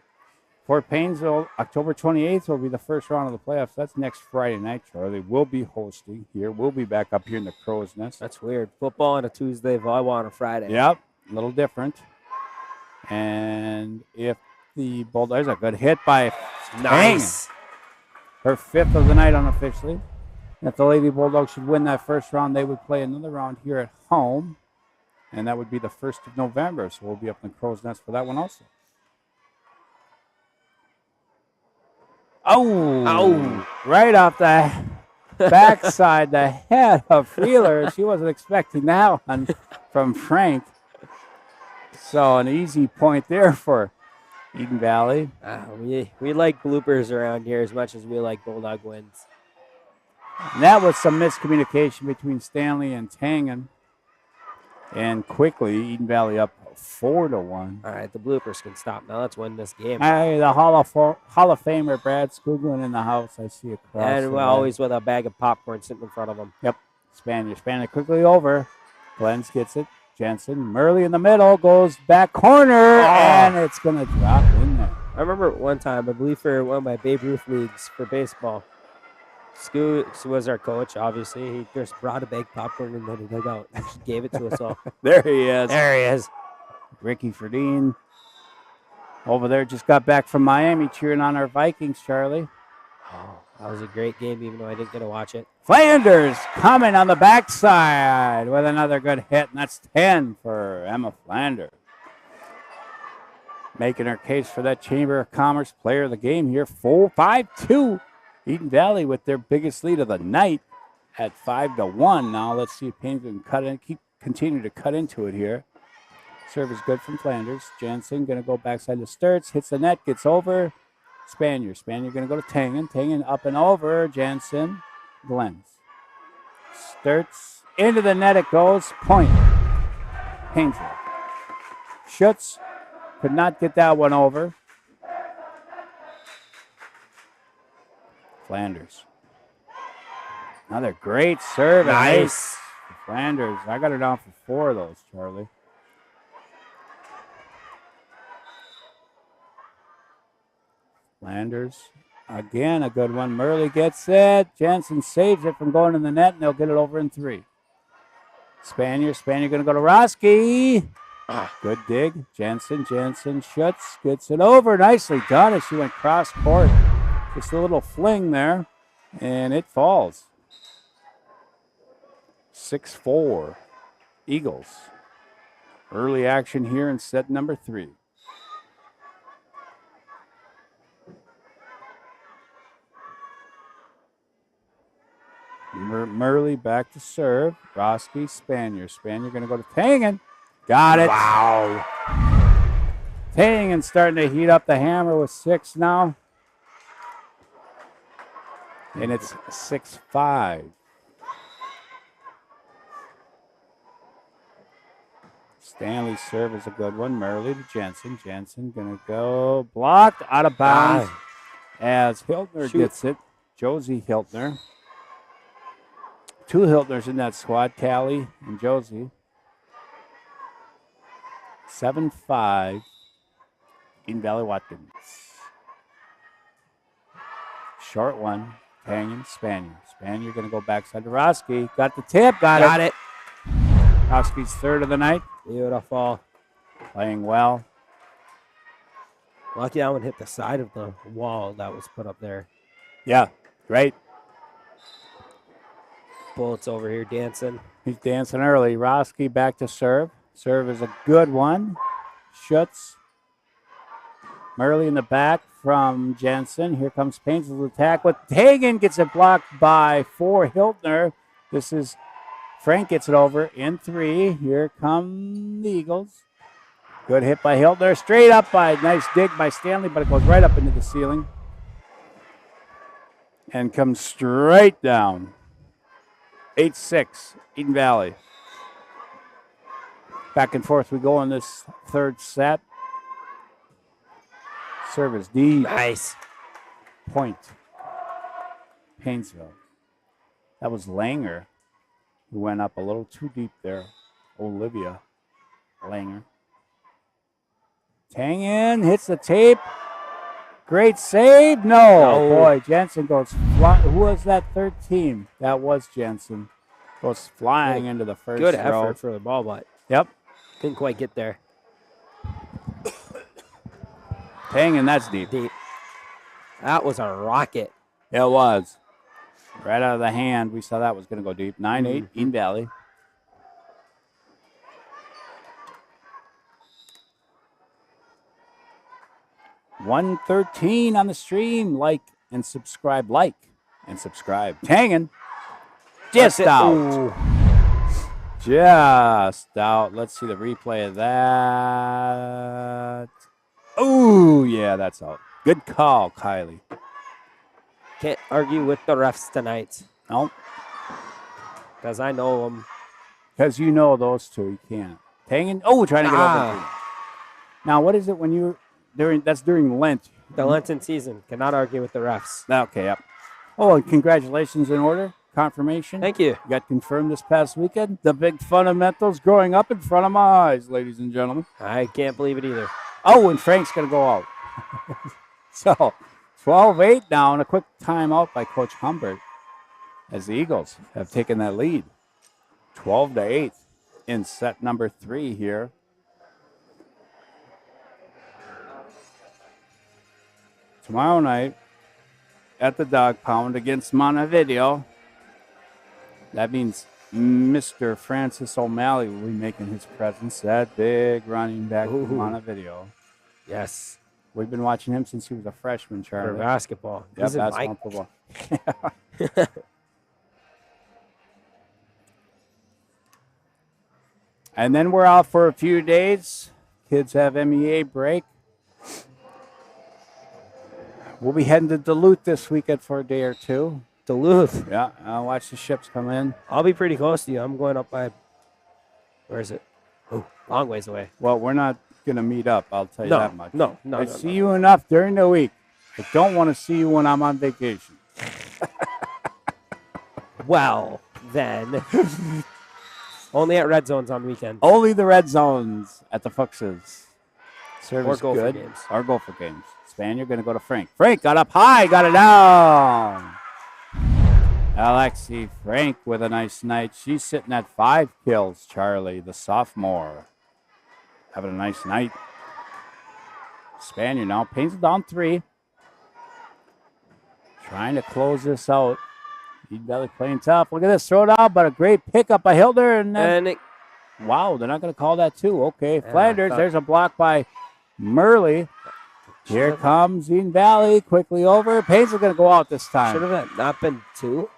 For Paynesville, October 28th will be the first round of the playoffs. That's next Friday night, Charlie. We'll be hosting here. We'll be back up here in the Crow's Nest. That's weird. Football on a Tuesday, volleyball on a Friday. Yep, a little different. And if the Bulldogs, there's a good hit by Nice. her 5th of the night unofficially. If the Lady Bulldogs should win that first round, they would play another round here at home. And that would be the 1st of November. So we'll be up in the Crow's Nest for that one also. Oh, right off the backside, the head of Freeler. She wasn't expecting that one from Frank. So an easy point there for Eden Valley. We like bloopers around here as much as we like Bulldog wins. And that was some miscommunication between Stanley and Tangen. And quickly, Eden Valley up 4-1. All right, the bloopers can stop now. Let's win this game. Hey, the Hall of Famer Brad Skoglund in the house. I see across. And we're always with a bag of popcorn sitting in front of him. Yep. Spanier quickly over. Glens gets it. Jensen. Murley in the middle. Goes back corner. And it's going to drop in there. I remember one time, I believe for one of my Babe Ruth leagues for baseball, Scoots was our coach, obviously. He just brought a bag of popcorn and then he dug out. He just gave it to us all. There he is. There he is. Ricky Ferdine over there just got back from Miami cheering on our Vikings, Charlie. Oh, that was a great game, even though I didn't get to watch it. Flanders coming on the backside with another good hit, and that's 10 for Emma Flanders. Making her case for that Chamber of Commerce player of the game here, 5-2. Eden Valley with their biggest lead of the night at 5-1. Now let's see if Paynesville can continue to cut into it here. Serve is good from Flanders. Jansen going to go backside to Sturts. Hits the net, gets over. Spanier going to go to Tangen. Tangen up and over. Jansen, Glens. Sturts into the net it goes. Point. Paynesville. Schutz could not get that one over. Flanders. Another great serve. Nice. Flanders. I got her down for 4 of those, Charlie. Flanders. Again, a good one. Murley gets it. Jensen saves it from going in the net, and they'll get it over in 3. Spanier going to go to Roski. Good dig. Jensen Schutz gets it over. Nicely done as she went cross court. Just a little fling there, and it falls. 6-4, Eagles. Early action here in set number 3. Murley back to serve. Roski, Spanier going to go to Tangen. Got it. Wow. Tangen starting to heat up the hammer with 6 now. And it's 6-5. Stanley's serve is a good one. Murley to Jensen. Jensen going to go blocked out of bounds as Hiltner gets it. Josie Hiltner. 2 Hiltners in that squad, Callie and Josie. 7-5, Eden Valley Watkins. Short one, Tangen, Spanier going to go backside to Roski. Got the tip, got it. Roski's 3rd of the night. Beautiful. Playing well. Lucky that one hit the side of the wall that was put up there. Yeah, great. Bullets over here dancing. He's dancing early. Roski back to serve. Serve is a good one. Schutz. Murley in the back from Jensen. Here comes Paynesville's attack with Hagen. Gets it blocked by 4 Hiltner. This is Frank gets it over in 3. Here come the Eagles. Good hit by Hiltner. Straight up by nice dig by Stanley, but it goes right up into the ceiling. and comes straight down. 8-6, Eden Valley. Back and forth we go in this third set. Service deep. Nice. Point. Paynesville. That was Langer who went up a little too deep there. Olivia Langer. Tangen hits the tape. Great save. No. Boy, Jensen goes flying. Who was that third team? That was Jensen. Goes flying into the first Good row. effort for the ball, but Yep. couldn't quite get there. Tangen, that's deep. Deep. That was a rocket. It was. Right out of the hand, we saw that was going to go deep. 9-8, Eden Valley. $113 on the stream. Like and subscribe. Tangen. Just out. Ooh. Just out. Let's see the replay of that. Oh, yeah, that's out. Good call, Kylie. Can't argue with the refs tonight. Nope. Because I know them. Because you know those two. You can't. Tangen. Oh, trying to get over. Now, what is it when you're during Lent? The Lenten season. Cannot argue with the refs. Okay, yep. Oh, and congratulations in order. Confirmation. Thank you. Got confirmed this past weekend. The big fundamentals growing up in front of my eyes, ladies and gentlemen. I can't believe it either. Oh, and Frank's going to go out. So, 12-8 now, and a quick timeout by Coach Humbert as the Eagles have taken that lead. 12-8 in set number 3 here. Tomorrow night at the Dog Pound against Montevideo. That means Mr. Francis O'Malley will be making his presence. That big running back from Montevideo. Yes. We've been watching him since he was a freshman, Charlie. For basketball. Yep, He's in basketball, football. And then we're out for a few days. Kids have MEA break. We'll be heading to Duluth this weekend for a day or two. Duluth. Yeah, I'll watch the ships come in. I'll be pretty close to you. I'm going up by, where is it? Oh, long ways away. Well, we're not going to meet up, I'll tell you that much. No. I see you enough during the week. I don't want to see you when I'm on vacation. Well, then. Only at Red Zones on weekends. Only the Red Zones at the Fuchses. Service Or Gopher good. games. Or Gopher games. Spaniard going to go to Frank. Frank got up high, got it down. Alexi Frank with a nice night. She's sitting at 5 kills, Charlie, the sophomore. Having a nice night. Spaniard now. Paynesville down 3. Trying to close this out. Eden Valley playing tough. Look at this throwdown, but a great pickup by Hilder. Wow, they're not going to call that too. Okay, Yeah, Flanders. There's a block by Murley. Here comes Eden Valley. Quickly over. Paynesville going to go out this time. Should have not been 2.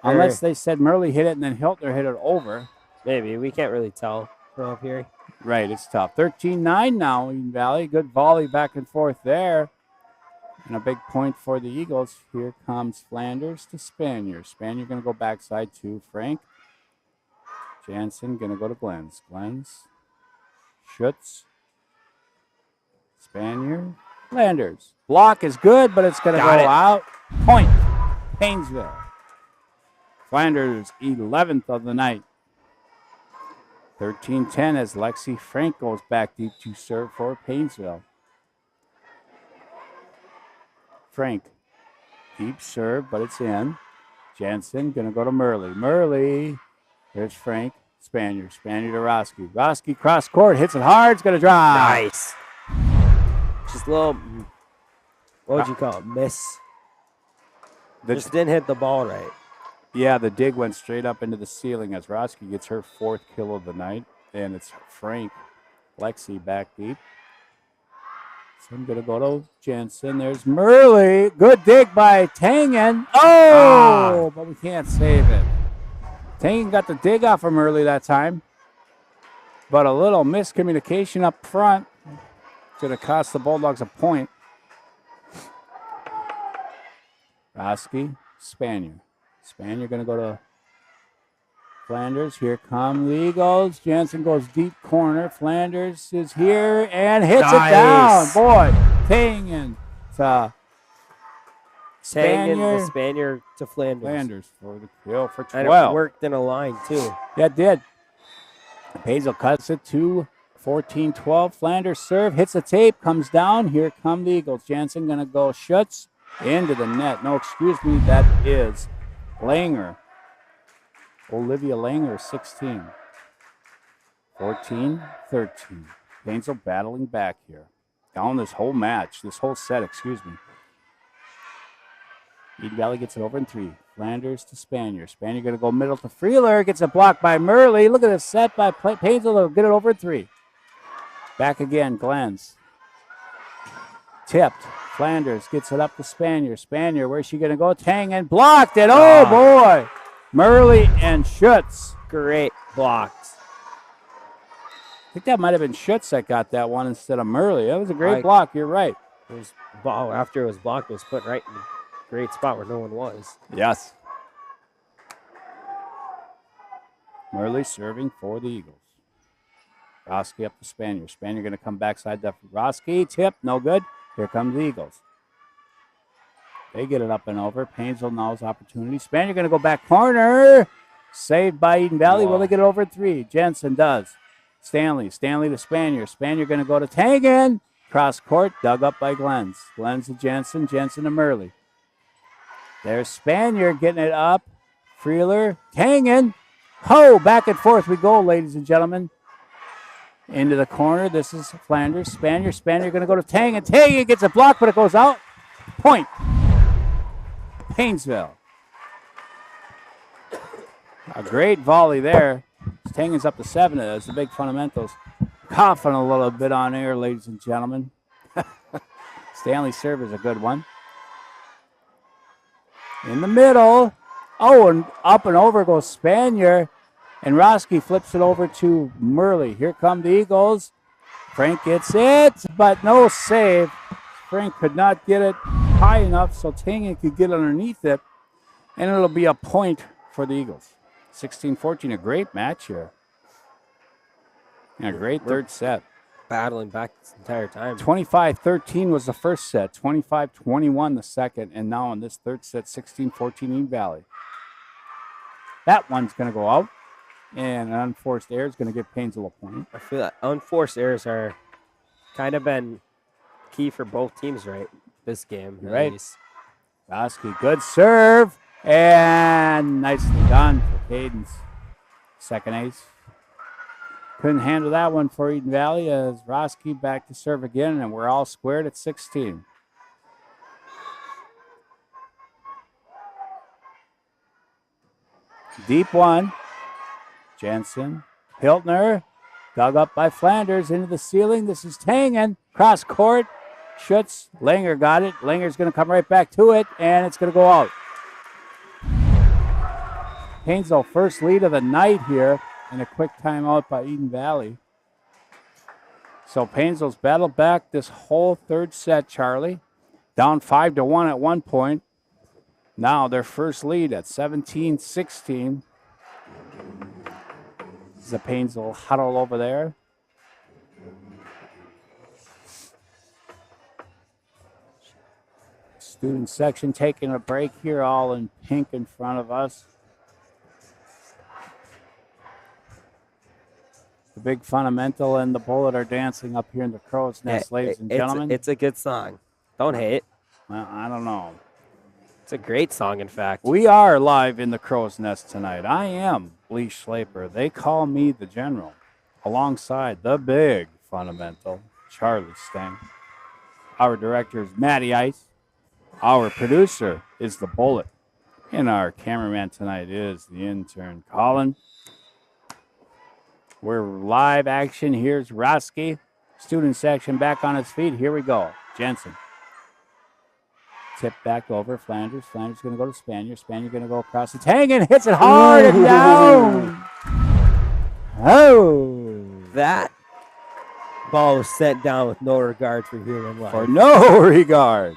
Unless they said Murley hit it and then Hiltner hit it over. Maybe. We can't really tell from up here. Right, it's tough. 13-9 now, Eden Valley. Good volley back and forth there. And a big point for the Eagles. Here comes Flanders to Spaniard. Spaniard going to go backside to Frank. Jansen going to go to Glens. Glens. Schutz. Spaniard. Flanders. Block is good, but it's going to go out. Point. Paynesville. Flanders 11th of the night. 13-10 as Lexi Frank goes back deep to serve for Paynesville. Frank, deep serve, but it's in. Jansen going to go to Murley. Murley, there's Frank. Spaniard to Roski. Roski cross court, hits it hard, it's going to drive. Nice. Just a little, what would you call it, miss. Just didn't hit the ball right. Yeah, the dig went straight up into the ceiling as Roski gets her 4th kill of the night. And it's Frank, Lexi back deep. So I'm going to go to Jensen. There's Murley. Good dig by Tangen. Oh, but we can't save it. Tangen got the dig off of Murley that time. But a little miscommunication up front. It's going to cost the Bulldogs a point. Roski Spanier. Spanier going to go to Flanders. Here come the Eagles. Jensen goes deep corner. Flanders is here and hits it down. Boy, Tangen to Spanier. The Spanier to Flanders. Flanders for the kill for 12. And it worked in a line, too. Yeah, it did. Hazel cuts it to 14-12. Flanders serve, hits the tape, comes down. Here come the Eagles. Jansen going to go shoots into the net. No, excuse me, that is Langer. Olivia Langer, 16. 14-13. Paynesville battling back here. Down this whole match, this whole set, excuse me. Eden Valley gets it over in 3. Flanders to Spanier. Spanier going to go middle to Freeler. Gets a block by Murley. Look at this set by Paynesville. They'll get it over in 3. Back again, Glens. Tipped. Flanders gets it up to Spanier. Spanier, where's she going to go? Tangen blocked it. Oh, boy. Murley and Schutz. Great blocks. I think that might have been Schutz that got that one instead of Murley. That was a great block. You're right. It was, after it was blocked, it was put right in the great spot where no one was. Yes. Murley serving for the Eagles. Roski up to Spanier. Spanier going to come backside to Roski. Tip, no good. Here comes the Eagles. They get it up and over. Paynesville now's opportunity. Spanier going to go back corner. Saved by Eden Valley. Will they get it over at 3? Jensen does. Stanley to Spanier. Spanier going to go to Tangen. Cross court, dug up by Glens. Glens to Jensen. Jensen to Murley. There's Spanier getting it up. Freeler. Tangen. Ho! Back and forth we go, ladies and gentlemen. Into the corner. This is Flanders. Spanier going to go to Tangen. Tangen gets a block, but it goes out. Point. Paynesville. A great volley there. Tangen's up to 7. That's the big fundamentals. Coughing a little bit on air, ladies and gentlemen. Stanley's serve is a good one. In the middle. Oh, and up and over goes Spanier. And Roski flips it over to Murley. Here come the Eagles. Frank gets it, but no save. Frank could not get it high enough so Tangen could get underneath it. And it'll be a point for the Eagles. 16-14, a great match here. And a great third set. Battling back this entire time. 25-13 was the first set. 25-21 the second. And now in this third set, 16-14 Eden Valley. That one's going to go out. And an unforced error is going to give Paynesville a point. I feel that unforced errors are kind of been key for both teams, right? This game. Right. Roski, good serve. And nicely done for Caden's second ace. Couldn't handle that one for Eden Valley as Roski back to serve again, and we're all squared at 16. Deep one. Jensen. Hiltner. Dug up by Flanders into the ceiling. This is Tangen. Cross court. Schutz. Langer got it. Langer's going to come right back to it, and it's going to go out. Paynesville first lead of the night here, and a quick timeout by Eden Valley. So Paynesville's battled back this whole third set, Charlie. Down 5-1 at one point. Now their first lead at 17-16. This is a Paynesville huddle over there. Student section taking a break here, all in pink in front of us. The big fundamental and the bullet are dancing up here in the crow's nest, ladies and gentlemen. It's a good song. Don't hate. Well, I don't know. It's a great song, in fact. We are live in the crow's nest tonight. I am Lee Schlaper. They call me the General, alongside the big fundamental, Charlie Stang. Our director is Matty Ice. Our producer is the Bullet. And our cameraman tonight is the intern, Colin. We're live action. Here's Roski. Student section back on his feet. Here we go. Jensen. Tip back over. Flanders. Flanders going to go to Spanier. Spanier going to go across the tang and hits it hard and down. Oh. That ball was sent down with no regard for human life. For no regard.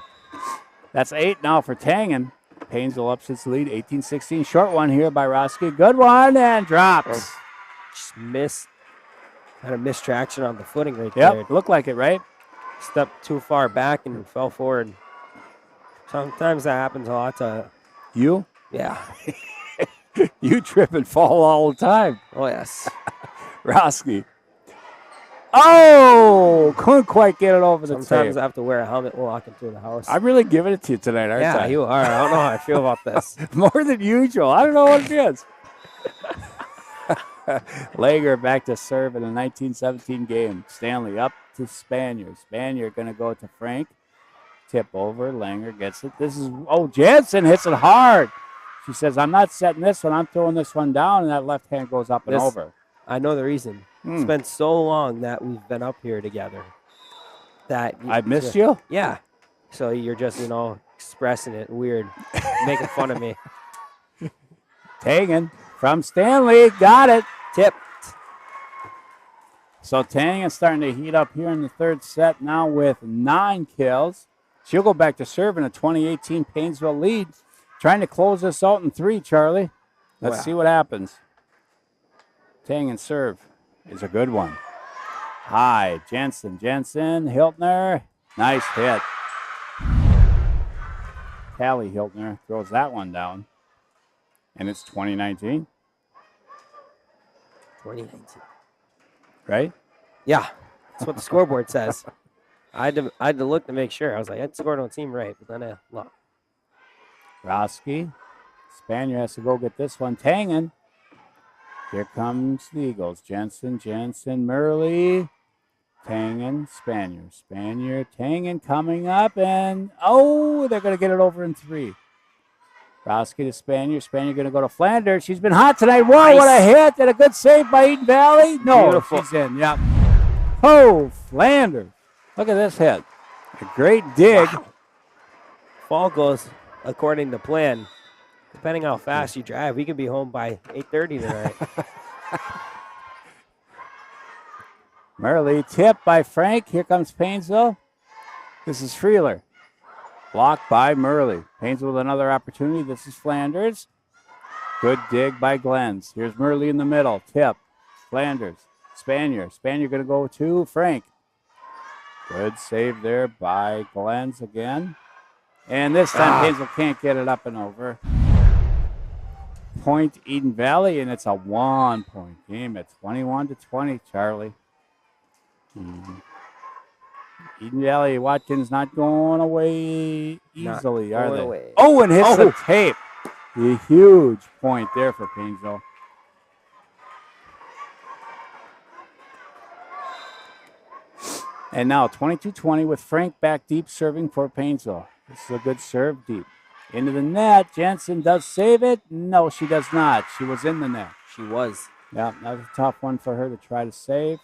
That's 8 now for Tangen. Paynesville ups its lead, 18-16. Short one here by Roski. Good one, and drops. Just kind of missed traction on the footing right there. Yep, looked like it, right? Stepped too far back and fell forward. Sometimes that happens a lot to you. Yeah. You trip and fall all the time. Oh, yes. Roski. Oh, couldn't quite get it over the tape. Sometimes I have to wear a helmet walking through the house. I'm really giving it to you tonight, aren't I? Yeah, you are. I don't know how I feel about this. More than usual. I don't know what it is. Lager back to serve in the 1917 game. Stanley up to Spanier. Spanier going to go to Frank. Tip over. Langer gets it. This is, Jansen hits it hard. She says, I'm not setting this one. I'm throwing this one down, and that left hand goes up and over. I know the reason. It's been so long that we've been up here together that I've missed you? Yeah. So you're just, expressing it weird, making fun of me. Tangen from Stanley. Got it. Tipped. So Tangen's starting to heat up here in the third set now with 9 kills. She'll go back to serve in a 2018 Paynesville lead. Trying to close this out in 3, Charlie. Let's see what happens. Tangen serve is a good one. High. Jensen. Hiltner. Nice hit. Callie Hiltner throws that one down. And it's 2019. 2019. Right? Yeah. That's what the scoreboard says. I had to look to make sure. I was like, I'd scored on team right, but then I looked. Roski. Spanier has to go get this one. Tangen. Here comes the Eagles. Jensen, Murley. Tangen, Spanier, Tangen coming up, and they're going to get it over in 3. Roski to Spanier. Spanier going to go to Flanders. She's been hot tonight. Whoa, nice. What a hit. And a good save by Eden Valley. No, beautiful. She's in. Yep. Oh, Flanders. Look at this hit. A great dig. Wow. Fall goes according to plan. Depending how fast you drive, we could be home by 8:30 tonight. Murley, tip by Frank. Here comes Paynesville. This is Freeler. Blocked by Murley. Paynesville with another opportunity. This is Flanders. Good dig by Glens. Here's Murley in the middle. Tip. Flanders. Spanier going to go to Frank. Good save there by Glens again. And this time Paynesville can't get it up and over. Point Eden Valley, and it's a 1-point game at 21-20, Charlie. Eden Valley Watkins not going away easily, are they? Away. Oh, and hits the tape. A huge point there for Paynesville. And now 22-20 with Frank back deep serving for Paynesville. This is a good serve deep. Into the net. Jensen does save it. No, she does not. She was in the net. She was. Yeah, that was a tough one for her to try to save.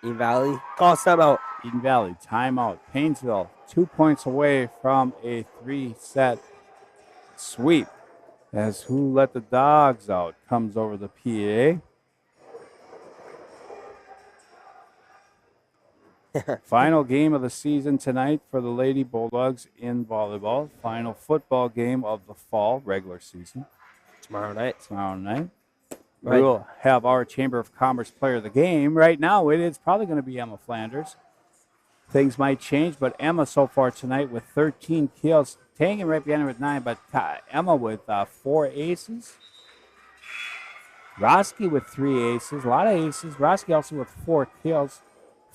Eden Valley. Call timeout. Eden Valley, timeout. Paynesville, 2 points away from a 3-set sweep. As Who Let the Dogs Out comes over the PA. Final game of the season tonight for the Lady Bulldogs in volleyball. Final football game of the fall regular season. Tomorrow night. Right. We'll have our Chamber of Commerce player of the game. Right now, it is probably going to be Emma Flanders. Things might change, but Emma so far tonight with 13 kills. Tangen right behind her with 9, but Emma with 4 aces. Roski with 3 aces. A lot of aces. Roski also with 4 kills.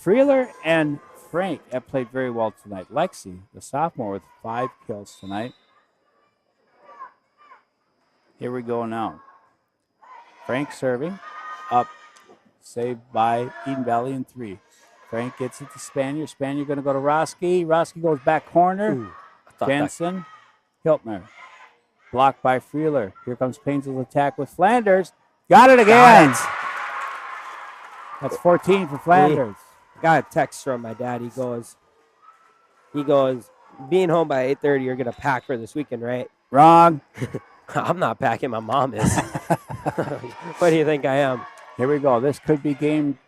Freeler and Frank have played very well tonight. Lexi, the sophomore, with 5 kills tonight. Here we go now. Frank serving. Up. Saved by Eden Valley in 3. Frank gets it to Spanier. Spanier going to go to Roski. Roski goes back corner. Jensen. Hiltner. Blocked by Freeler. Here comes Paynesville's attack with Flanders. Got it again. That's 14 for Flanders. Got a text from my dad. He goes, being home by 8:30, you're going to pack for this weekend, right? Wrong. I'm not packing. My mom is. What do you think I am? Here we go. This could be game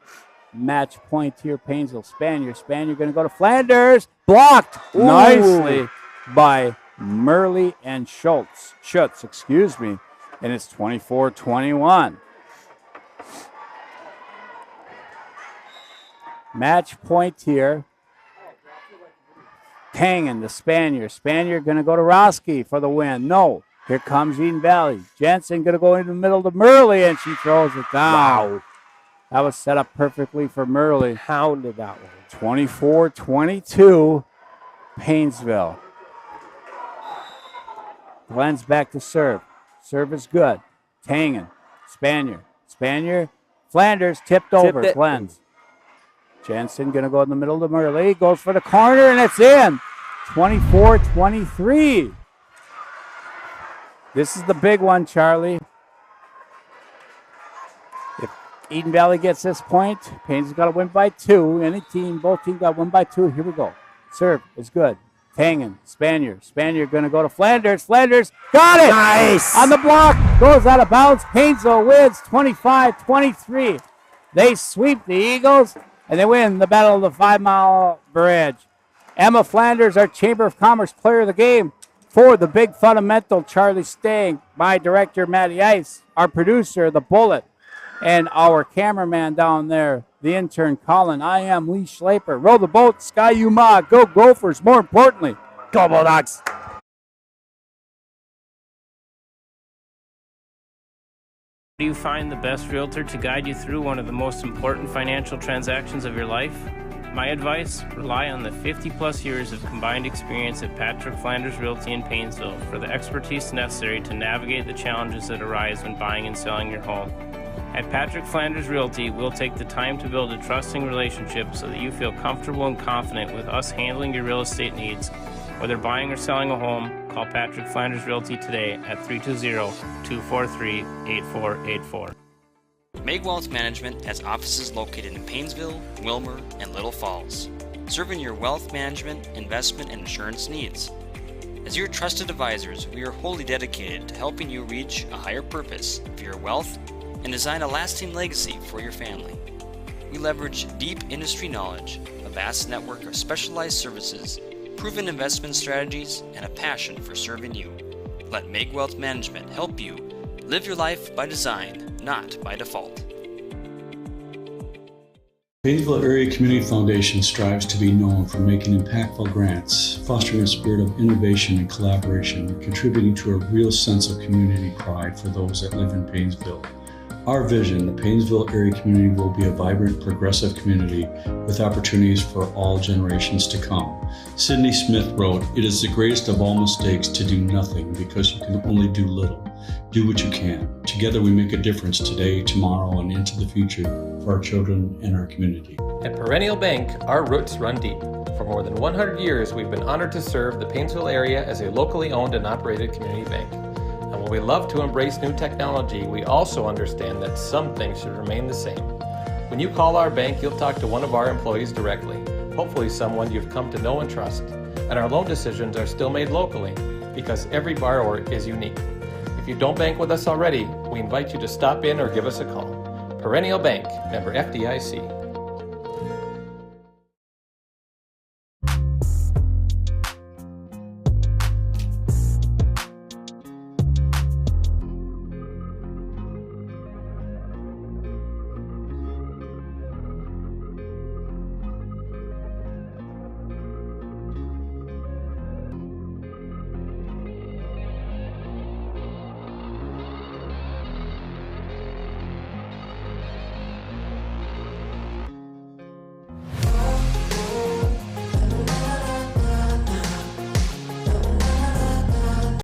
match point here. Paynesville. Spanier going to go to Flanders. Blocked. Ooh. Nicely by Murley and Schutz, and it's 24-21. Match point here. Tangen, the Spaniard. Spaniard going to go to Roski for the win. No. Here comes Eden Valley. Jensen going to go into the middle to Murley, and she throws it down. Wow. That was set up perfectly for Murley. Hounded that one. 24-22, Paynesville. Glenn's back to serve. Serve is good. Tangen, Spaniard. Flanders tipped over. it. Glenn's. Jensen going to go in the middle to Murley. Goes for the corner, and it's in. 24-23. This is the big one, Charlie. If Eden Valley gets this point, Paynesville's got to win by 2. Both teams got to win by 2. Here we go. Serve is good. Tangen, Spaniard going to go to Flanders. Flanders got it! Nice! On the block, goes out of bounds. Paynesville wins 25-23. They sweep the Eagles, and they win the Battle of the 5 Mile Bridge. Emma Flanders, our Chamber of Commerce Player of the Game. For the big fundamental, Charlie Stang, my director, Matty Ice, our producer, The Bullet, and our cameraman down there, the intern, Colin. I am Lee Schlaper. Row the boat, Sky Yuma. Go Gophers, more importantly. Go Bulldogs! Do you find the best realtor to guide you through one of the most important financial transactions of your life? My advice, rely on the 50-plus years of combined experience at Patrick Flanders Realty in Paynesville for the expertise necessary to navigate the challenges that arise when buying and selling your home. At Patrick Flanders Realty, we'll take the time to build a trusting relationship so that you feel comfortable and confident with us handling your real estate needs. Whether buying or selling a home, call Patrick Flanders Realty today at 320-243-8484. Meg Wealth Management has offices located in Paynesville, Wilmer, and Little Falls, serving your wealth management, investment, and insurance needs. As your trusted advisors, we are wholly dedicated to helping you reach a higher purpose for your wealth and design a lasting legacy for your family. We leverage deep industry knowledge, a vast network of specialized services, proven investment strategies, and a passion for serving you. Let Meg Wealth Management help you live your life by design, not by default. Paynesville Area Community Foundation strives to be known for making impactful grants, fostering a spirit of innovation and collaboration, and contributing to a real sense of community pride for those that live in Paynesville. Our vision, the Paynesville area community will be a vibrant, progressive community with opportunities for all generations to come. Sidney Smith wrote, "It is the greatest of all mistakes to do nothing because you can only do little. Do what you can. Together we make a difference today, tomorrow, and into the future for our children and our community." At Perennial Bank, our roots run deep. For more than 100 years, we've been honored to serve the Paynesville area as a locally owned and operated community bank. And while we love to embrace new technology, we also understand that some things should remain the same. When you call our bank, you'll talk to one of our employees directly, hopefully someone you've come to know and trust. And our loan decisions are still made locally because every borrower is unique. If you don't bank with us already, we invite you to stop in or give us a call. Perennial Bank, member FDIC.